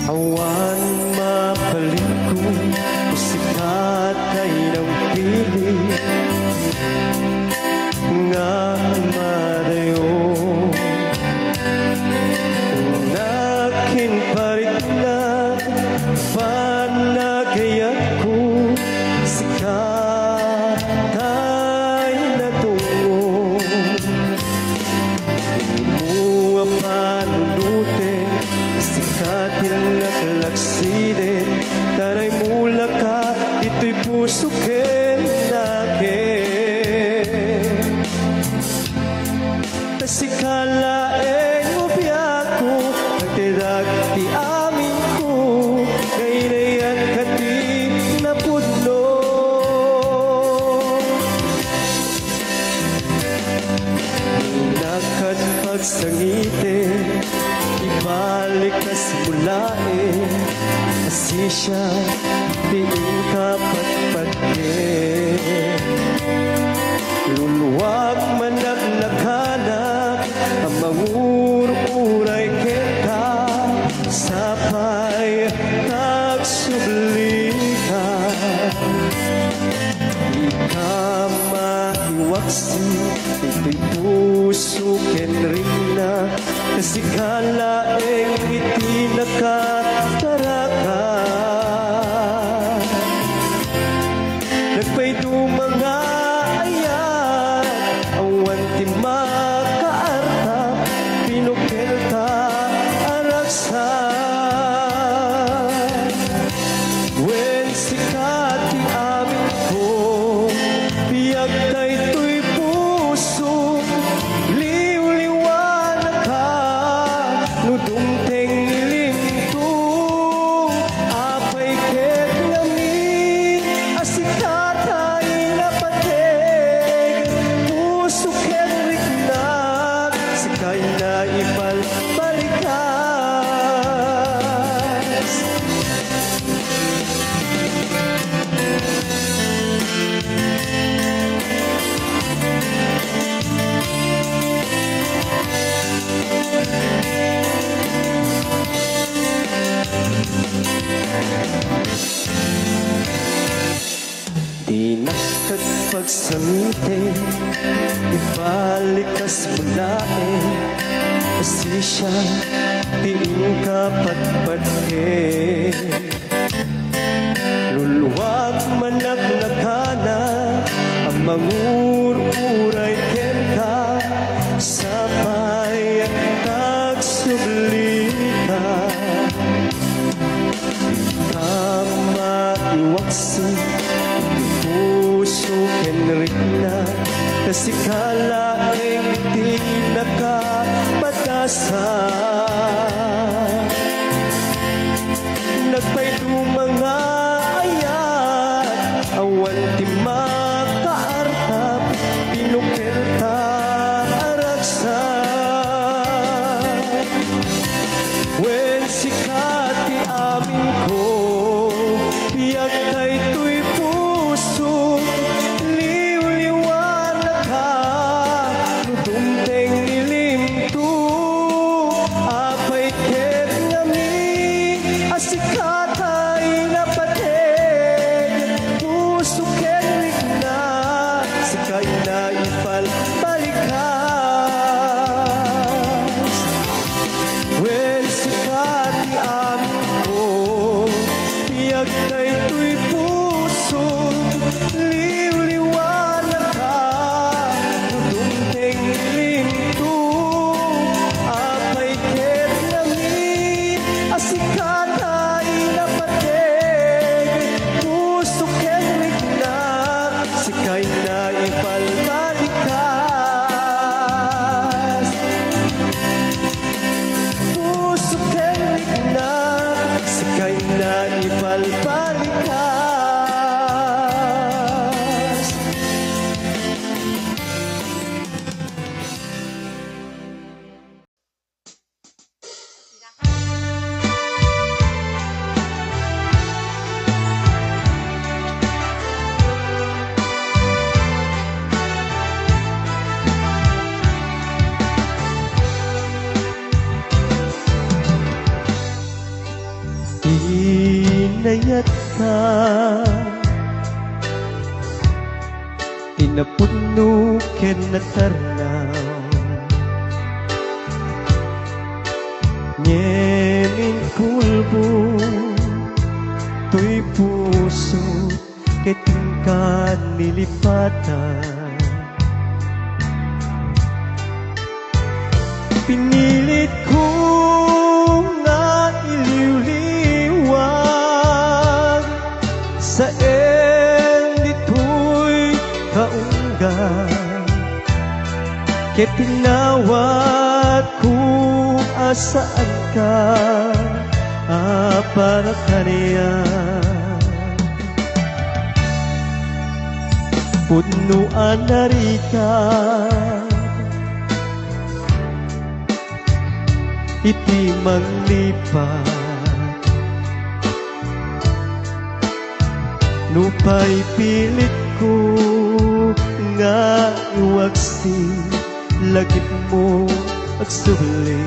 Awan mapaliko, sikat ay ng pilit nga madayo. Nakin parit na panagayat ko, sikat ay natungo. Mua panunute, sikatil na kalakside, taray mula ka, ito'y puso ken nakin. Tasikalaeng ubiyako, ang tidag ti amin ko, kainayan ka di napudlo. Nakat pagsangite, ibalik ka simulae, asisya, tingin ka patpatke. Luluwag man naglakanak, ang mangu sikalaeng itinakataraka. Nagpay mga ayat, awan ti makaarta, pinukelta araksa. Wen sikat ti amin ko, biyag daytoy puso, liw-liwanag ka, nudungteng ilimto, apay ket ngami, asikatay napateg, puso ket riknak, sikay na ipalbalikas. Di nakagpagsamite, ibalikas mo lae, kasi siya tiing kapatpatke. Luluwag managnagana, ang mangururay ken ka, sabay at nagsublika. Maiwaksi puso kenrik na, kasi kalaeng di nakapatasa. Nagpay mga ayat, awan ti makaartap, pinukelta araksa. Wen sikat ti amin ko, biyag daytoy puso, liw-liwanag ka, nudungteng ilimto, apay ket ngami, asikatay napateg, puso ket riknak, sikay na ipalbalikas. Wen sikat ti amin ko, biyag daytoy puso, liw-liwanag ka, nudungteng ilimto, apay ket ngami, asikatay napateg, puso ket riknak, sikay na ipalbalikas. Puso ket riknak, sikay na ipalbalikas. Inayat ka, inapuno ken natarnaw, nyemin kulbo, to'y puso, ketingkan nilipatan. Pinilit ko nga iliw-liwag, sa dito'y kaunggan, ket tinawat ko asaan ka, para kaniyan. Punuan narita, iti manglipat, nupay pilit ko nga iwaksi, lagip mo at subli.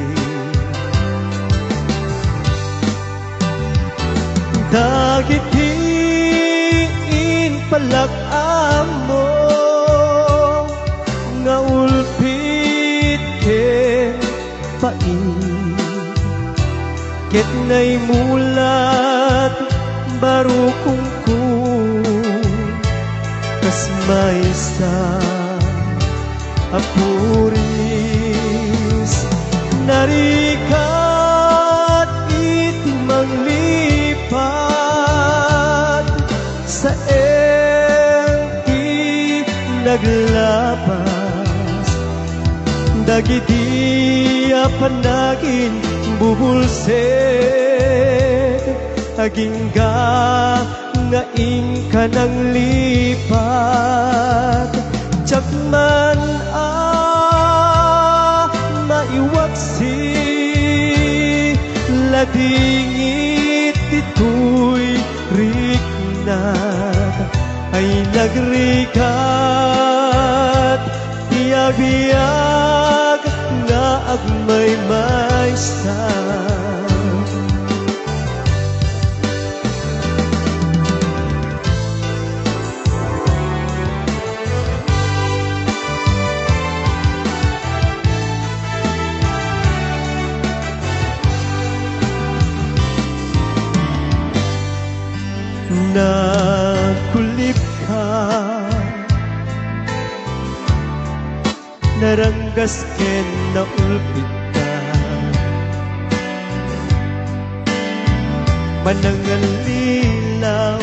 Dagitiin palak-amo, nga ulpit ken pait ket ngay mulat baru kungkung kas maysa apuris narikat iti manglipat sa enti naglapas dagiti apanagin bubulsed aging nga ka ng lipat Jakman maiwaksi ladingit ito'y riknat ay nagrikat tiyabiyag nga agmay-maysa Nagkulip ka naranggas ken naulpit ka manangal lilaw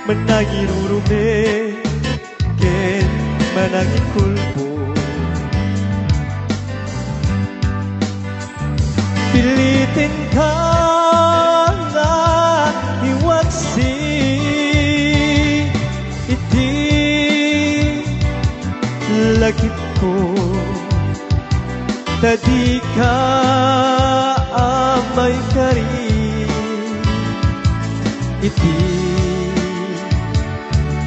managirurume ken managikulpo pilitin ka iwaksi iti lakit ko tadi ka amay kari iti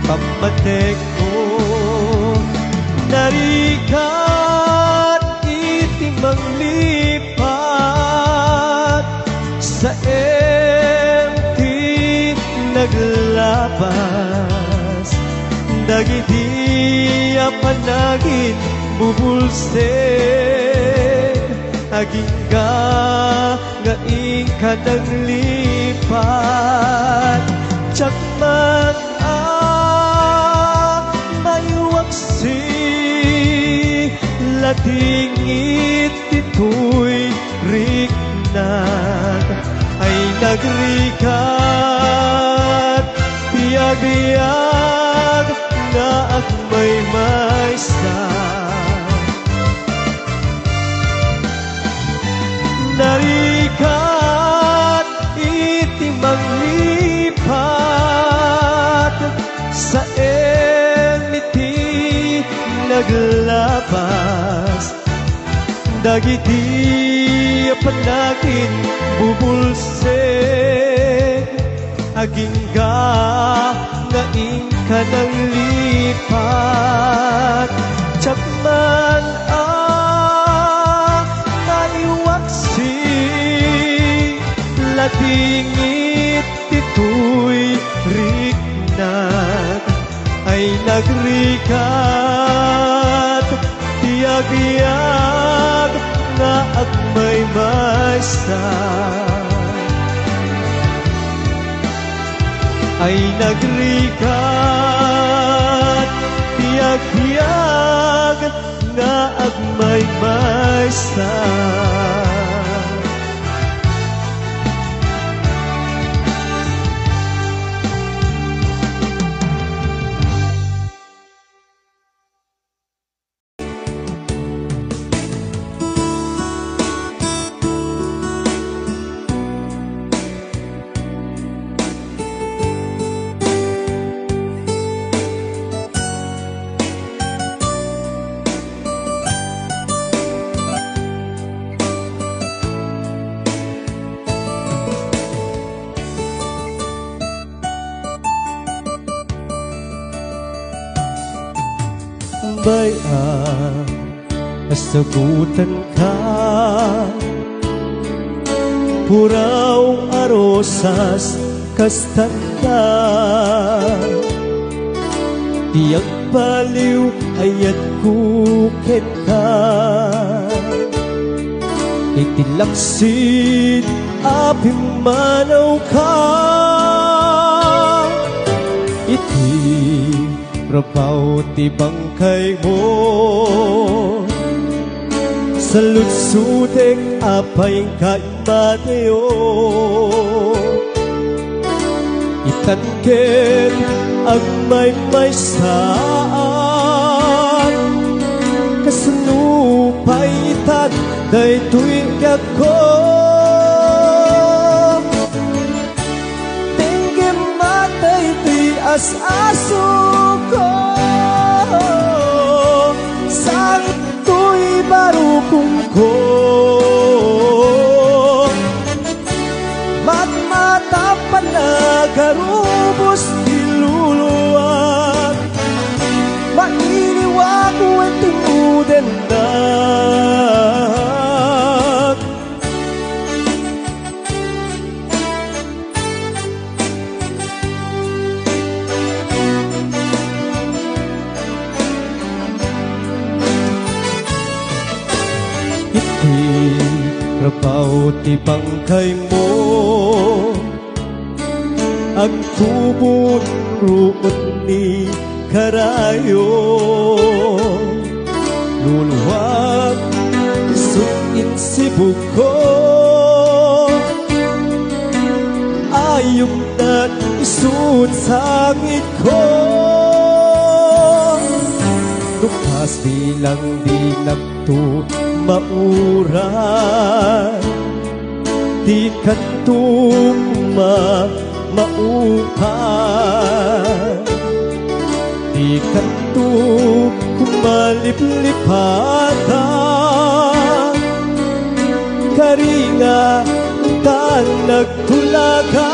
pamatek ko narikat iti manglipat sa naglabas dagiti apanagin bubulsed aging nga ika ng lipat Jakman maiwaksi latingit ito'y riknat ay nagrikat biyag nga agmay-maysa narikat iti manglipat sa emiti naglabas dagiti panagin bubulsed aging nga ika ng lipat Jakman maiwaksi latingit ito'y riknat ay nagrikat tiyabiyag nga agmay-maysa ay nagrikat tiyag-tiyag nga agmay-maysa bayang nasagutan ka puraw arosas kastanda tiyag baliw ayat kuket ka itilaksid apim manaw ka iti rabaw ti bangkay mo saludsudek apay kaimatayo itangken ang may saan kasanupay itan daytoy ako tinggim matay ti as-aso ko sang to'y barukong ko matmatapan na garubos diluluwag mailiwag ang timuden na rabaw ti bangkay mo ang tubon ruot ni karayo luluwag isuin si buko ayok na isud sangit ko lupas bilang di nagtu mauran di kantung maupan di kantung kumaliplipatan karinga tan nagtulagan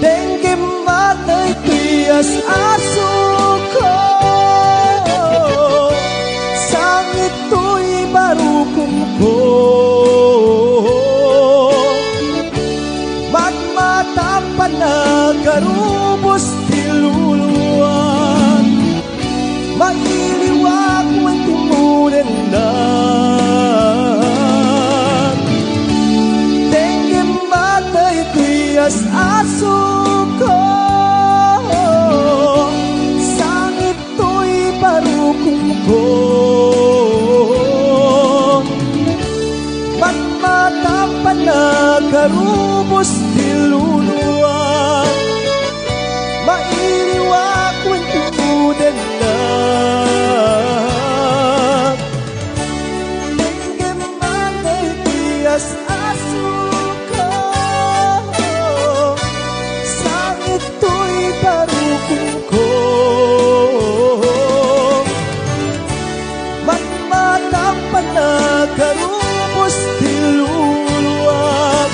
dengue matay tias aso ko sangit to'y barukong ko magmatapan na garubos diluluan mailiwag ang timunan na dengue matay tias aso ko sangit to'y barukong ko matmatapan na garubos diluluwag mailiwag ang timunan na dengue matay tias aso ko sangit to'y barukong ko matmatapan na garubos diluluwag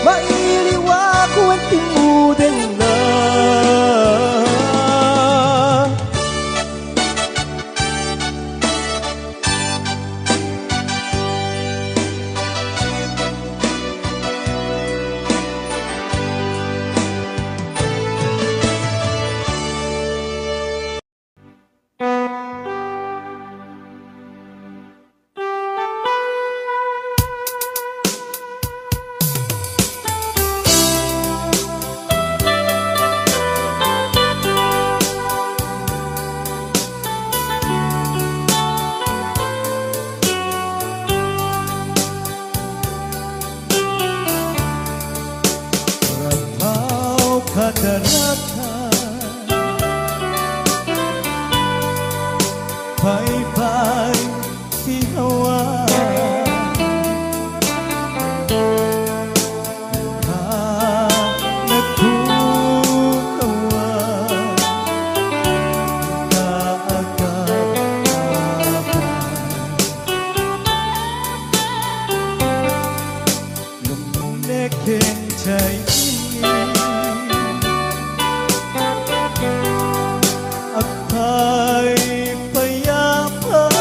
mailiwag ang timudan na kadaratan bye-bye tihawa ka nagtukawa kaagad lumnekin chay ay payapa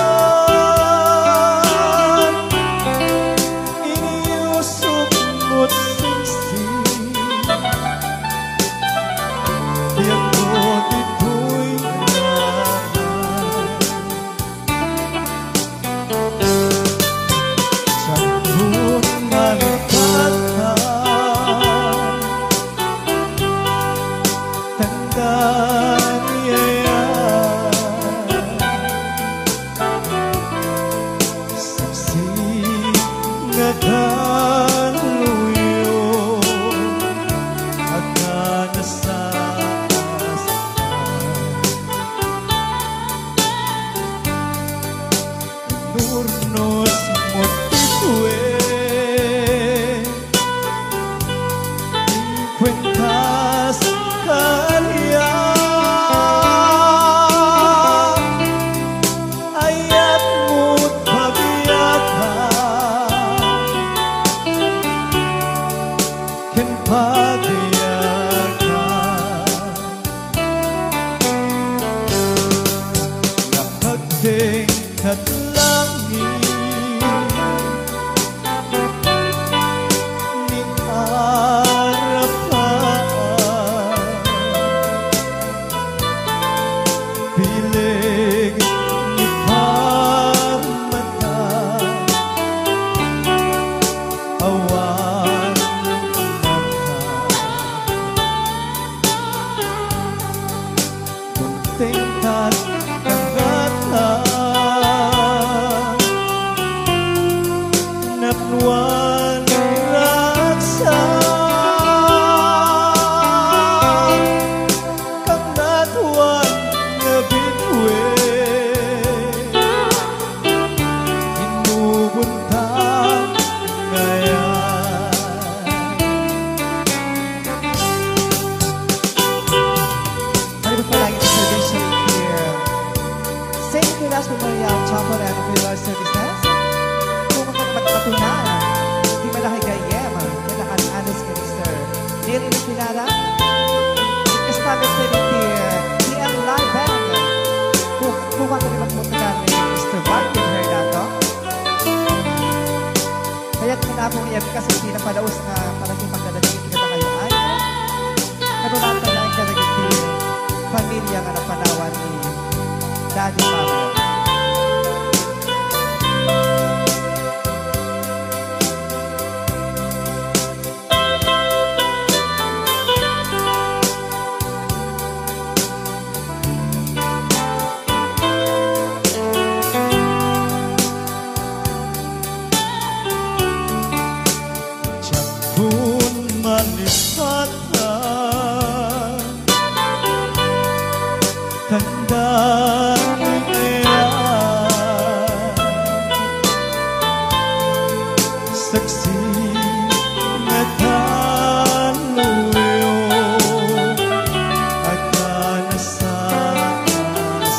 Pagdating at langit ni harapan, piling ni pamata, awan tingkat kagatan napnuan raksa kang natuan nga bitwe inubuntang ngayon. Ano po lagi sa tradition here? Same Pinas Memorial Chapel and Funeral Services. Kung magpatunayan, di malaki gayem, kailangan anos ka ni Sir Neil Pinara. Kastamit sa here, DM Live Band. Kung rin magpatunayan ni Mr. Martin Hernato. Kaya't manapong iyan kasi pinapadaos na parang yung pagdadating kita kayo ay kanunatan na ang karagiti pamilya nga napanawan ni Daddy Pablo. Kun manisata tandaan niya saksi na taluyo at nasakas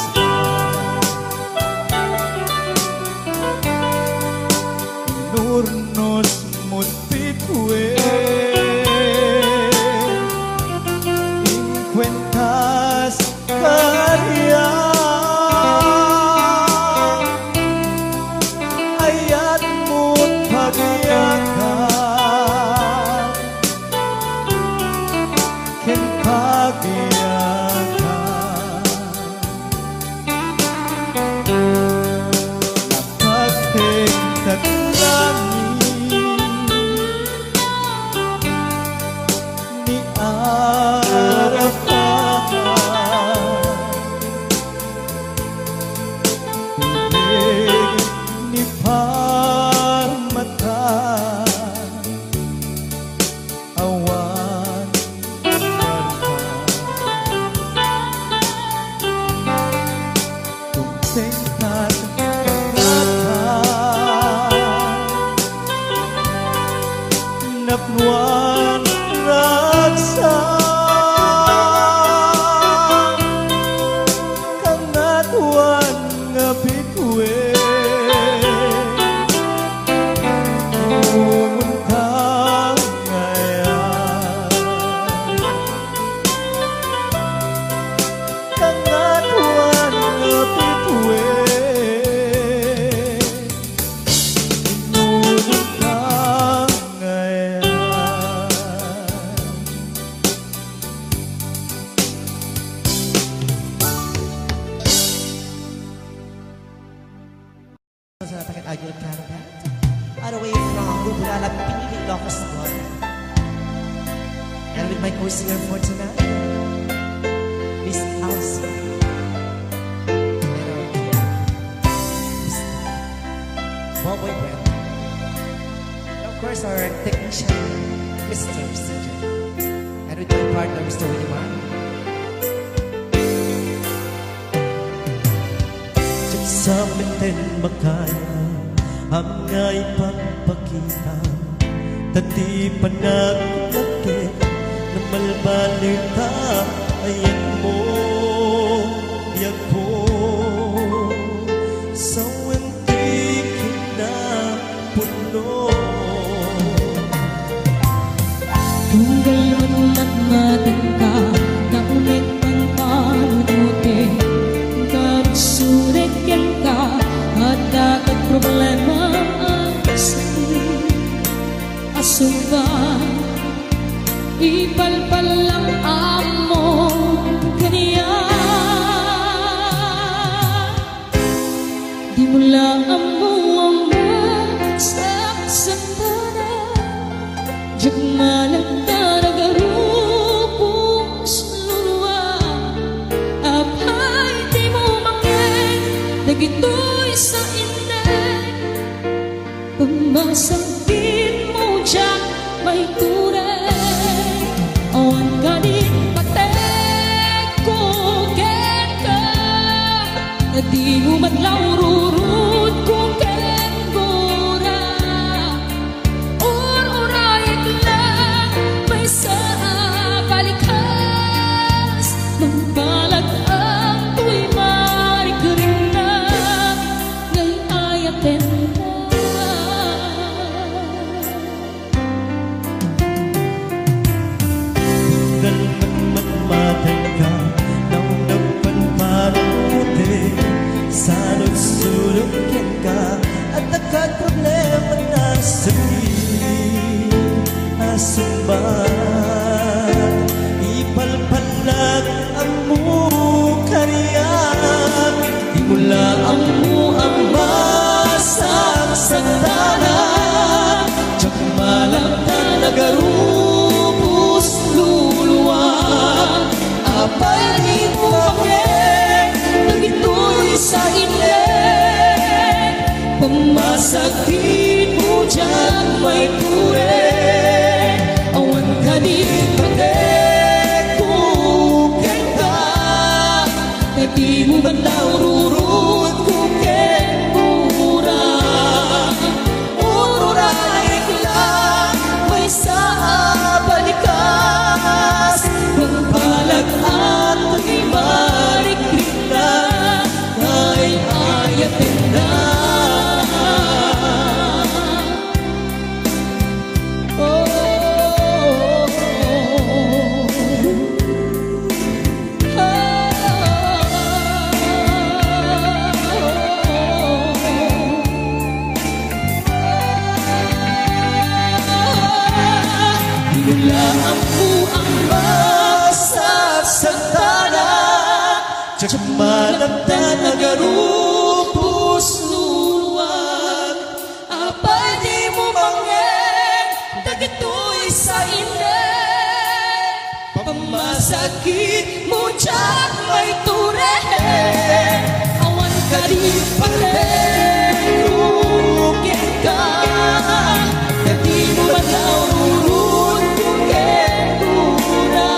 nurnos mo't pitwe cuentas karya ayat mo't pagyakan ken pagyakan napagting tatlangin ni harapan, piling ni pamata, awan kung tingkat kagatan napnuan raksa kang natuan nga bitwe inuuntang ngayon kang natuan nga bitwe inuuntang ngayon. Sa Takit Agil Canada, all the way from Lubulala, Pinili, Ilocos Norte. And with my co-singer for tonight, Miss Elsa. Boboy Brent. And of course, our technician, Mr. CJ. And with my partner, Mr. Williman. Sa meten makaya ang ngay pagpakita tati panagkakit na malbalita ayan mo biyak ko sa wentik na puno kung gayon at matangka na umit ang panunuti Surek yang Di mo lang mo ang masaksakana. Diyak malagta nagarupos luluwa. Apay di mo mangyan, nagito'y sa inay. Pamasakit mo diyak may turay. Awan ka din patek ko ken ka. Na di mo matlaw rurut kung ken gora. Ururayag lang may sa balikas. Magbalag ang tuy marikring na ngay ayaten ka. Dalmat-matmatay ka nang nagpanparute. Sanod-sulog yan ka at nagka-problema na sakit. Asumbat ipalpalag ang mukha niyan. Di mo lang ang muang masaksakdana. Diyak malagta nagarupos luluwa. Apay di mo bakit nagito'y sa init. Pamasakit mo diyan may ture. Awan ka di bakit kuken ka. Na di mo banlaw rurut kuken mura. Ururayag lang may sa balikas. Magbalag at imarikrik na ay ayatin na. Inulaan mo ang masaksakdana. Diyak malagta nagarupos luluwag. Apay di mo mangyan, dagito'y sa init. Pamasakit mo diyak may ture. Awan ka di patek kuken ka. Na di mo matlaw rurut kuken mura.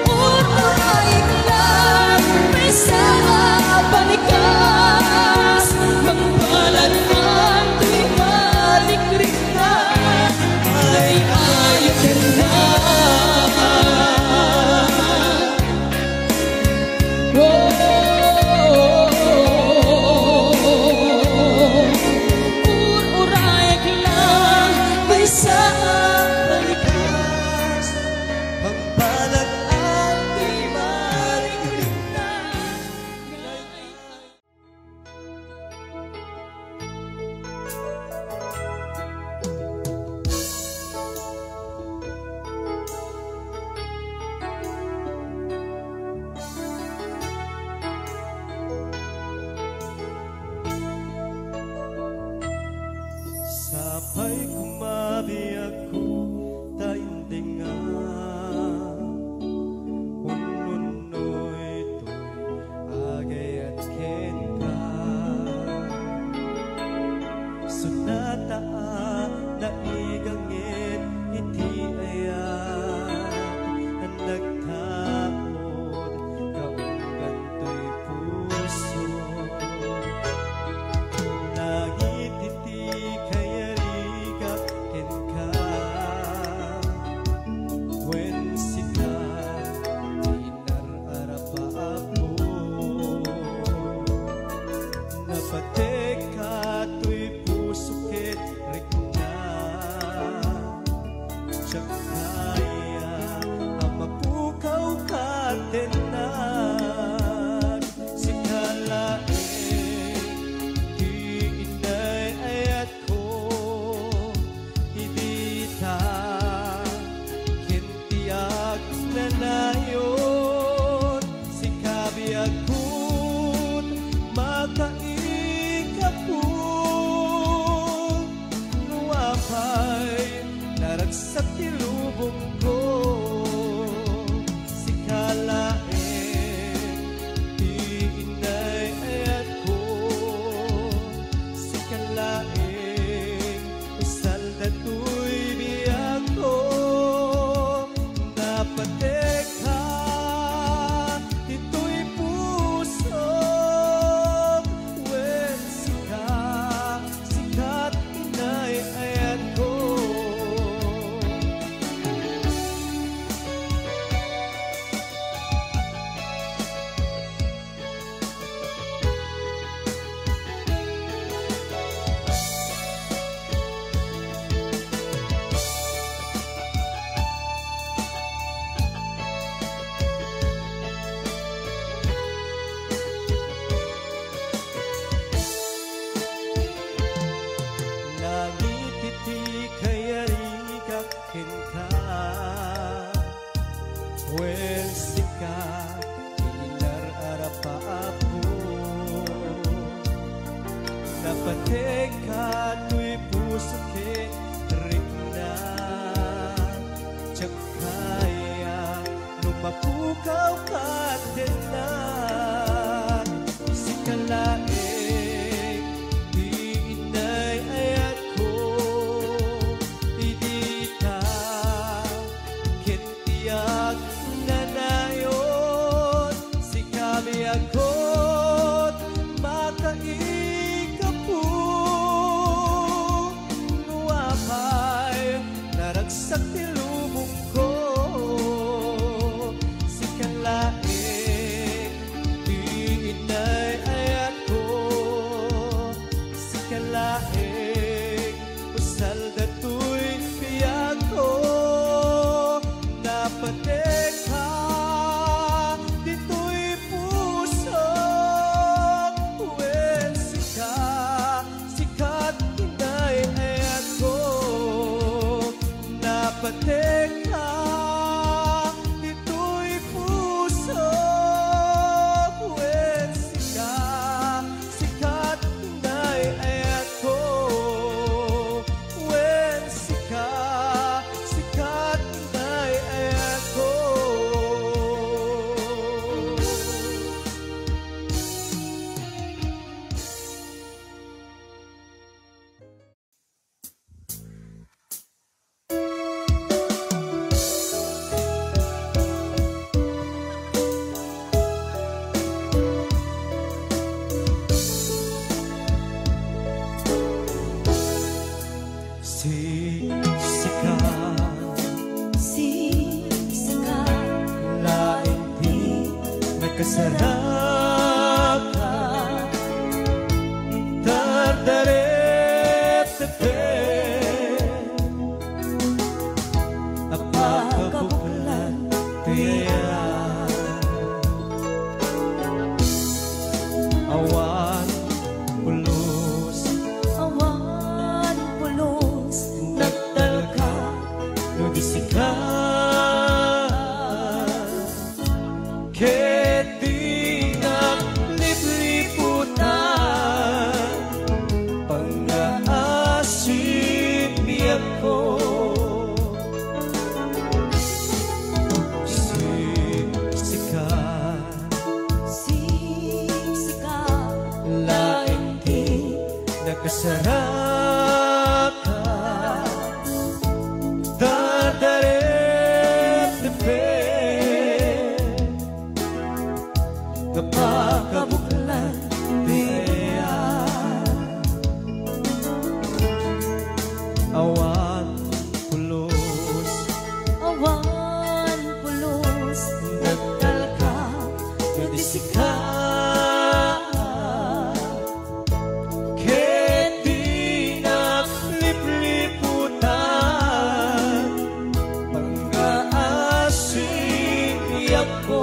Ururayag lang may sa balikas. Magbalag ang tuy malikrik na ay ayatin na. Ururayag lang may sa balikas. Magbalag ang tuy malikrik na. Sabay kumabi ako tayong dingan. Ununoy to'y agay at kenta. Sunataa na igangit iti ayat. Ang nagtaod kaungan to'y puso. Nagititi kayariga Napatik ka to'y puso kin rin na Tsakaya lumapukaw ka din na Sikalaing di inay ayat ko Hindi ka kintiyak na nayon Si kami ako't makaikapu Nuwapay naragsak tilubong ko Si kalaing di inay ayat ko Si kalaing usal dato'y piyak ko Napatik ka dito'y puso When sikat inay ayat ko Napatik ka dito'y puso When sikat inay ayat ko When sikat inay ayat ko Lain di nagkasarap ka Dardaret-daret Napakabulan tiyaya Awan pulos Nagdalka Nudisika Keti ng lipliputan Pang-aasip biyak ko Siksikan Lain di nagkasarap ka Dardaret-daret Napakabuklan diya Awan pulos Nagdalka Nudisika Keti ng lipliputan Pang-aasip biyak ko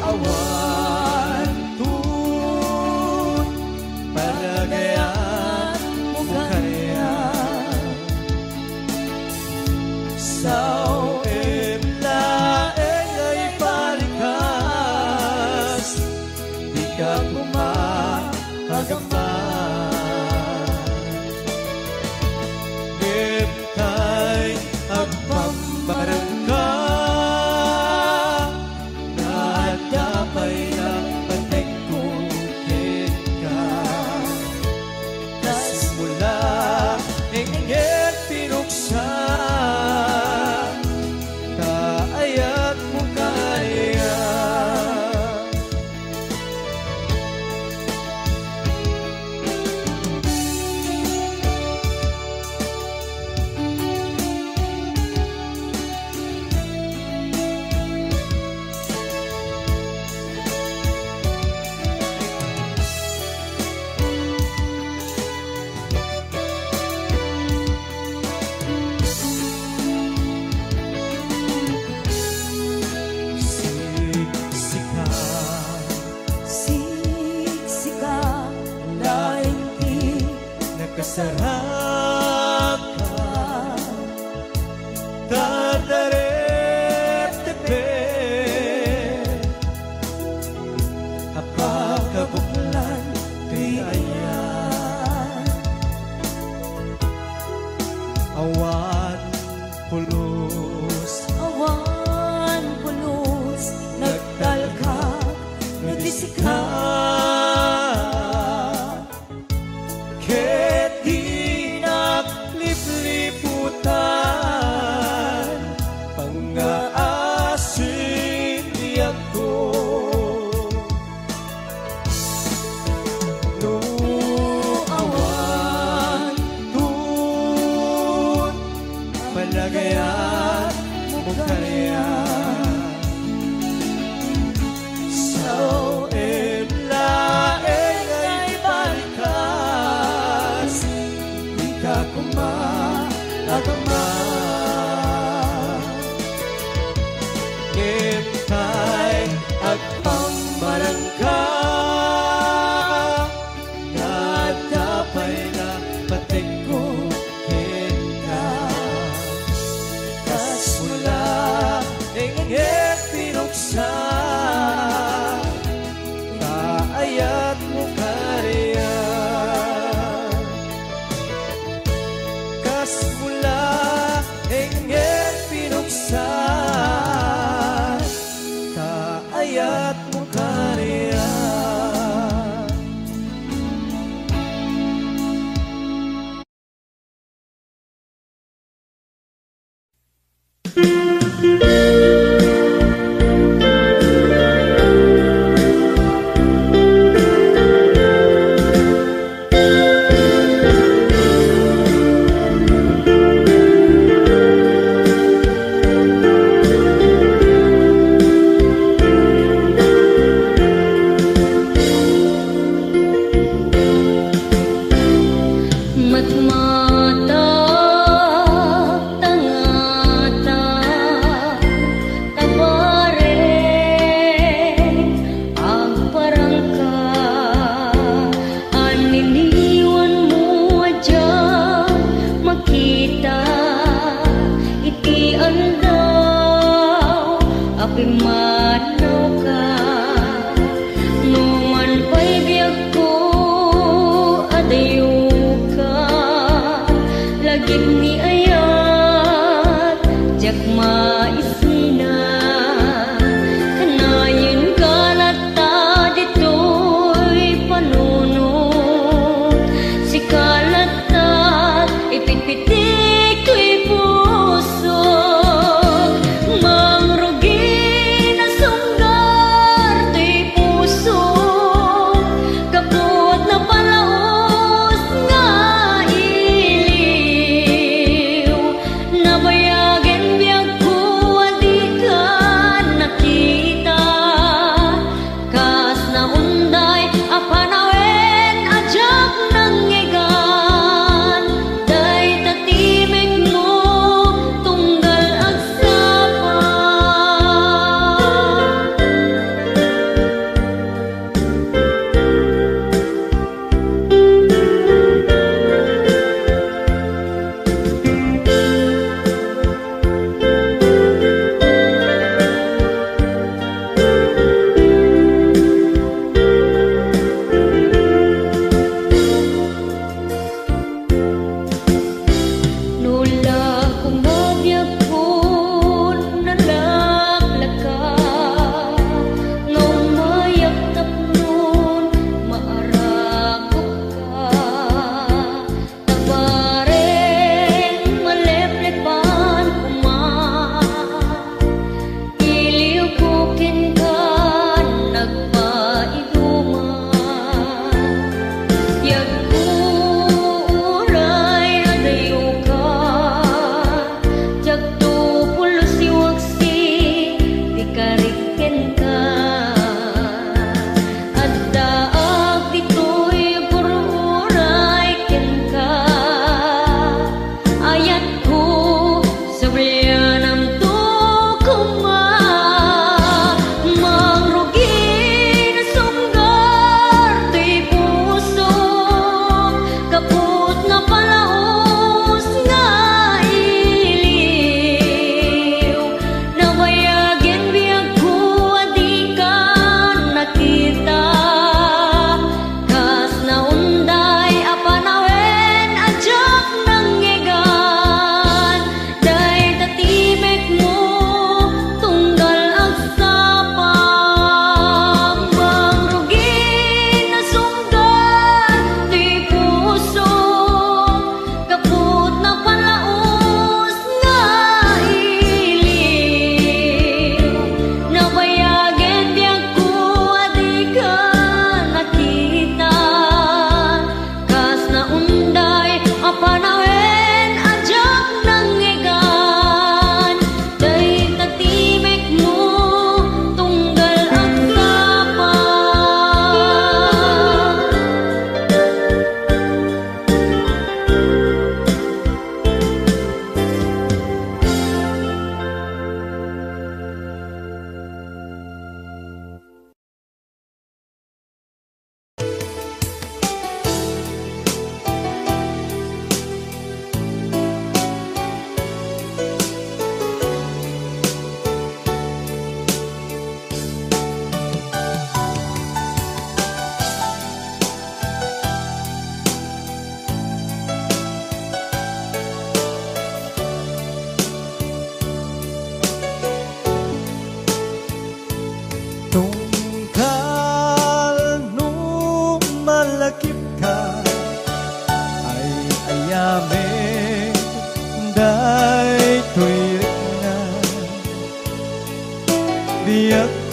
Awan tun Paragayan mo kaya Sao laeng ay palikas Di ka pumahagaman Niptay agpambarang ka Nadamay na panagkukit ka Tas mula ingit pinuksa Kaayat mo kaya Sarap ka Dardaret-daret biyak ko. Nuawan tun palagayan mo kaya sa laeng ay balikas, di ka kumaagama. Ngintay at pangmarangka na dapay na patik ko kita. Kas mula ingin pinuksa kaayat mo kariya. Kas mula ingin pinuksa kaayat mo kariya. Matmata, tangata, tabare, ang parangka, aniniwan mo dyan, makita, iti andaw, api manaw ka, numan pa'y biyag ko, adayo lagip ni ayat jak maisina kanayon kalata dito'y panunod si kalata ipitpitik ko'y puso mangrugi na sunggar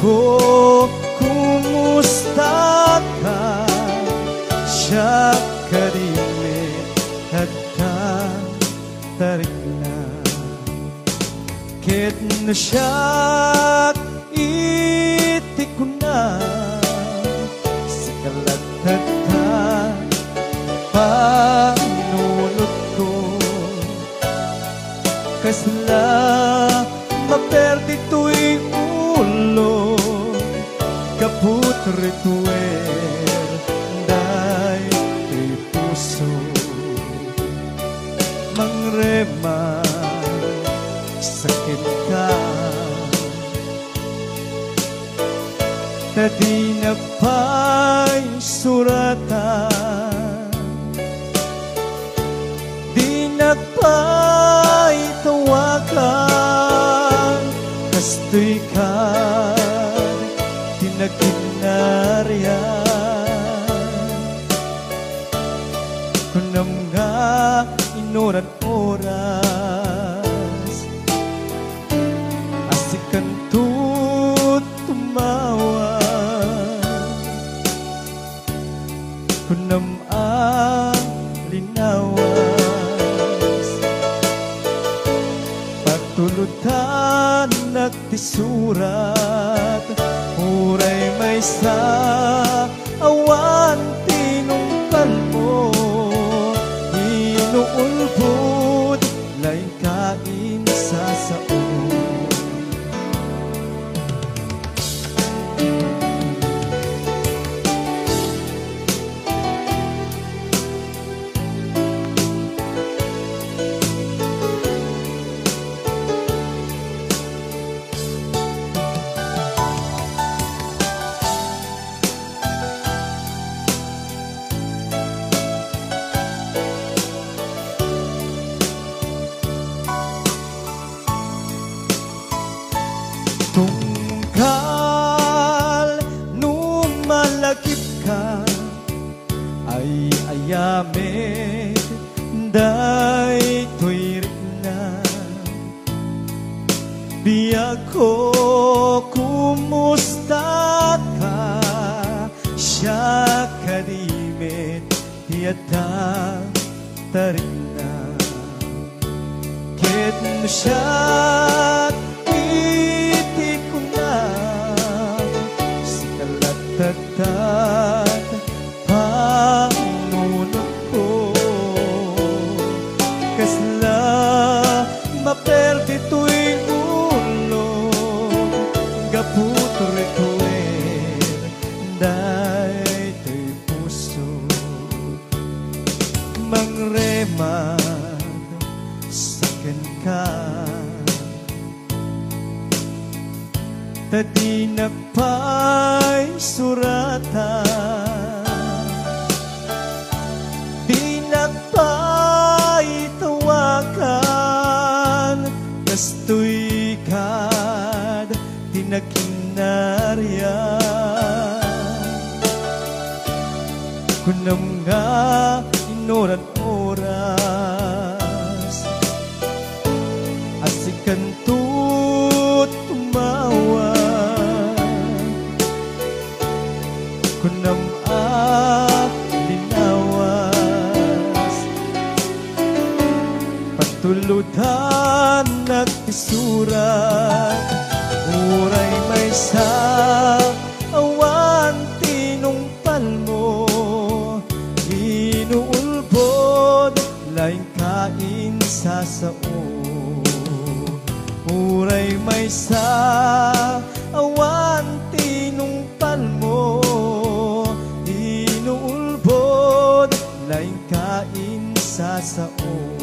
ko, kumusta ka? Siya karimit at tarik na. Ket na siya itik ko na sa kalatad ka panunod ko. Kasla maperdi to'y ulo kaput rituer day to'y puso mangrema sakit ka na di na pa'y suratan di na pa'y tawagan kastoy ka di na kinaryan kunam nga inoran-oras asikan tut tumawa kunam linawas patulutan nagtisurat uray may sa awan tinungkal mo inuulbod lain kain sa sao. Tungkal numalakip ka ay ayamet day to'y rikna biyak ko kumusta ka siya karimit yata tarik na ket no siya tatag panunod ko kasla maperdi to'y ulo gaput rituer day to'y puso mangremag saken ka tadi na pa'y suratan di na pa'y tawagan kastoy kad di na kinaryan kunam nga inoran-oras asikan tut tumawa kunam linawas patulutan nagtisurat uray may sa awan tinungpal mo inuulbod lain kain sa sao uray may sa awan tinungpal mo inuulbod lain kain sa sao.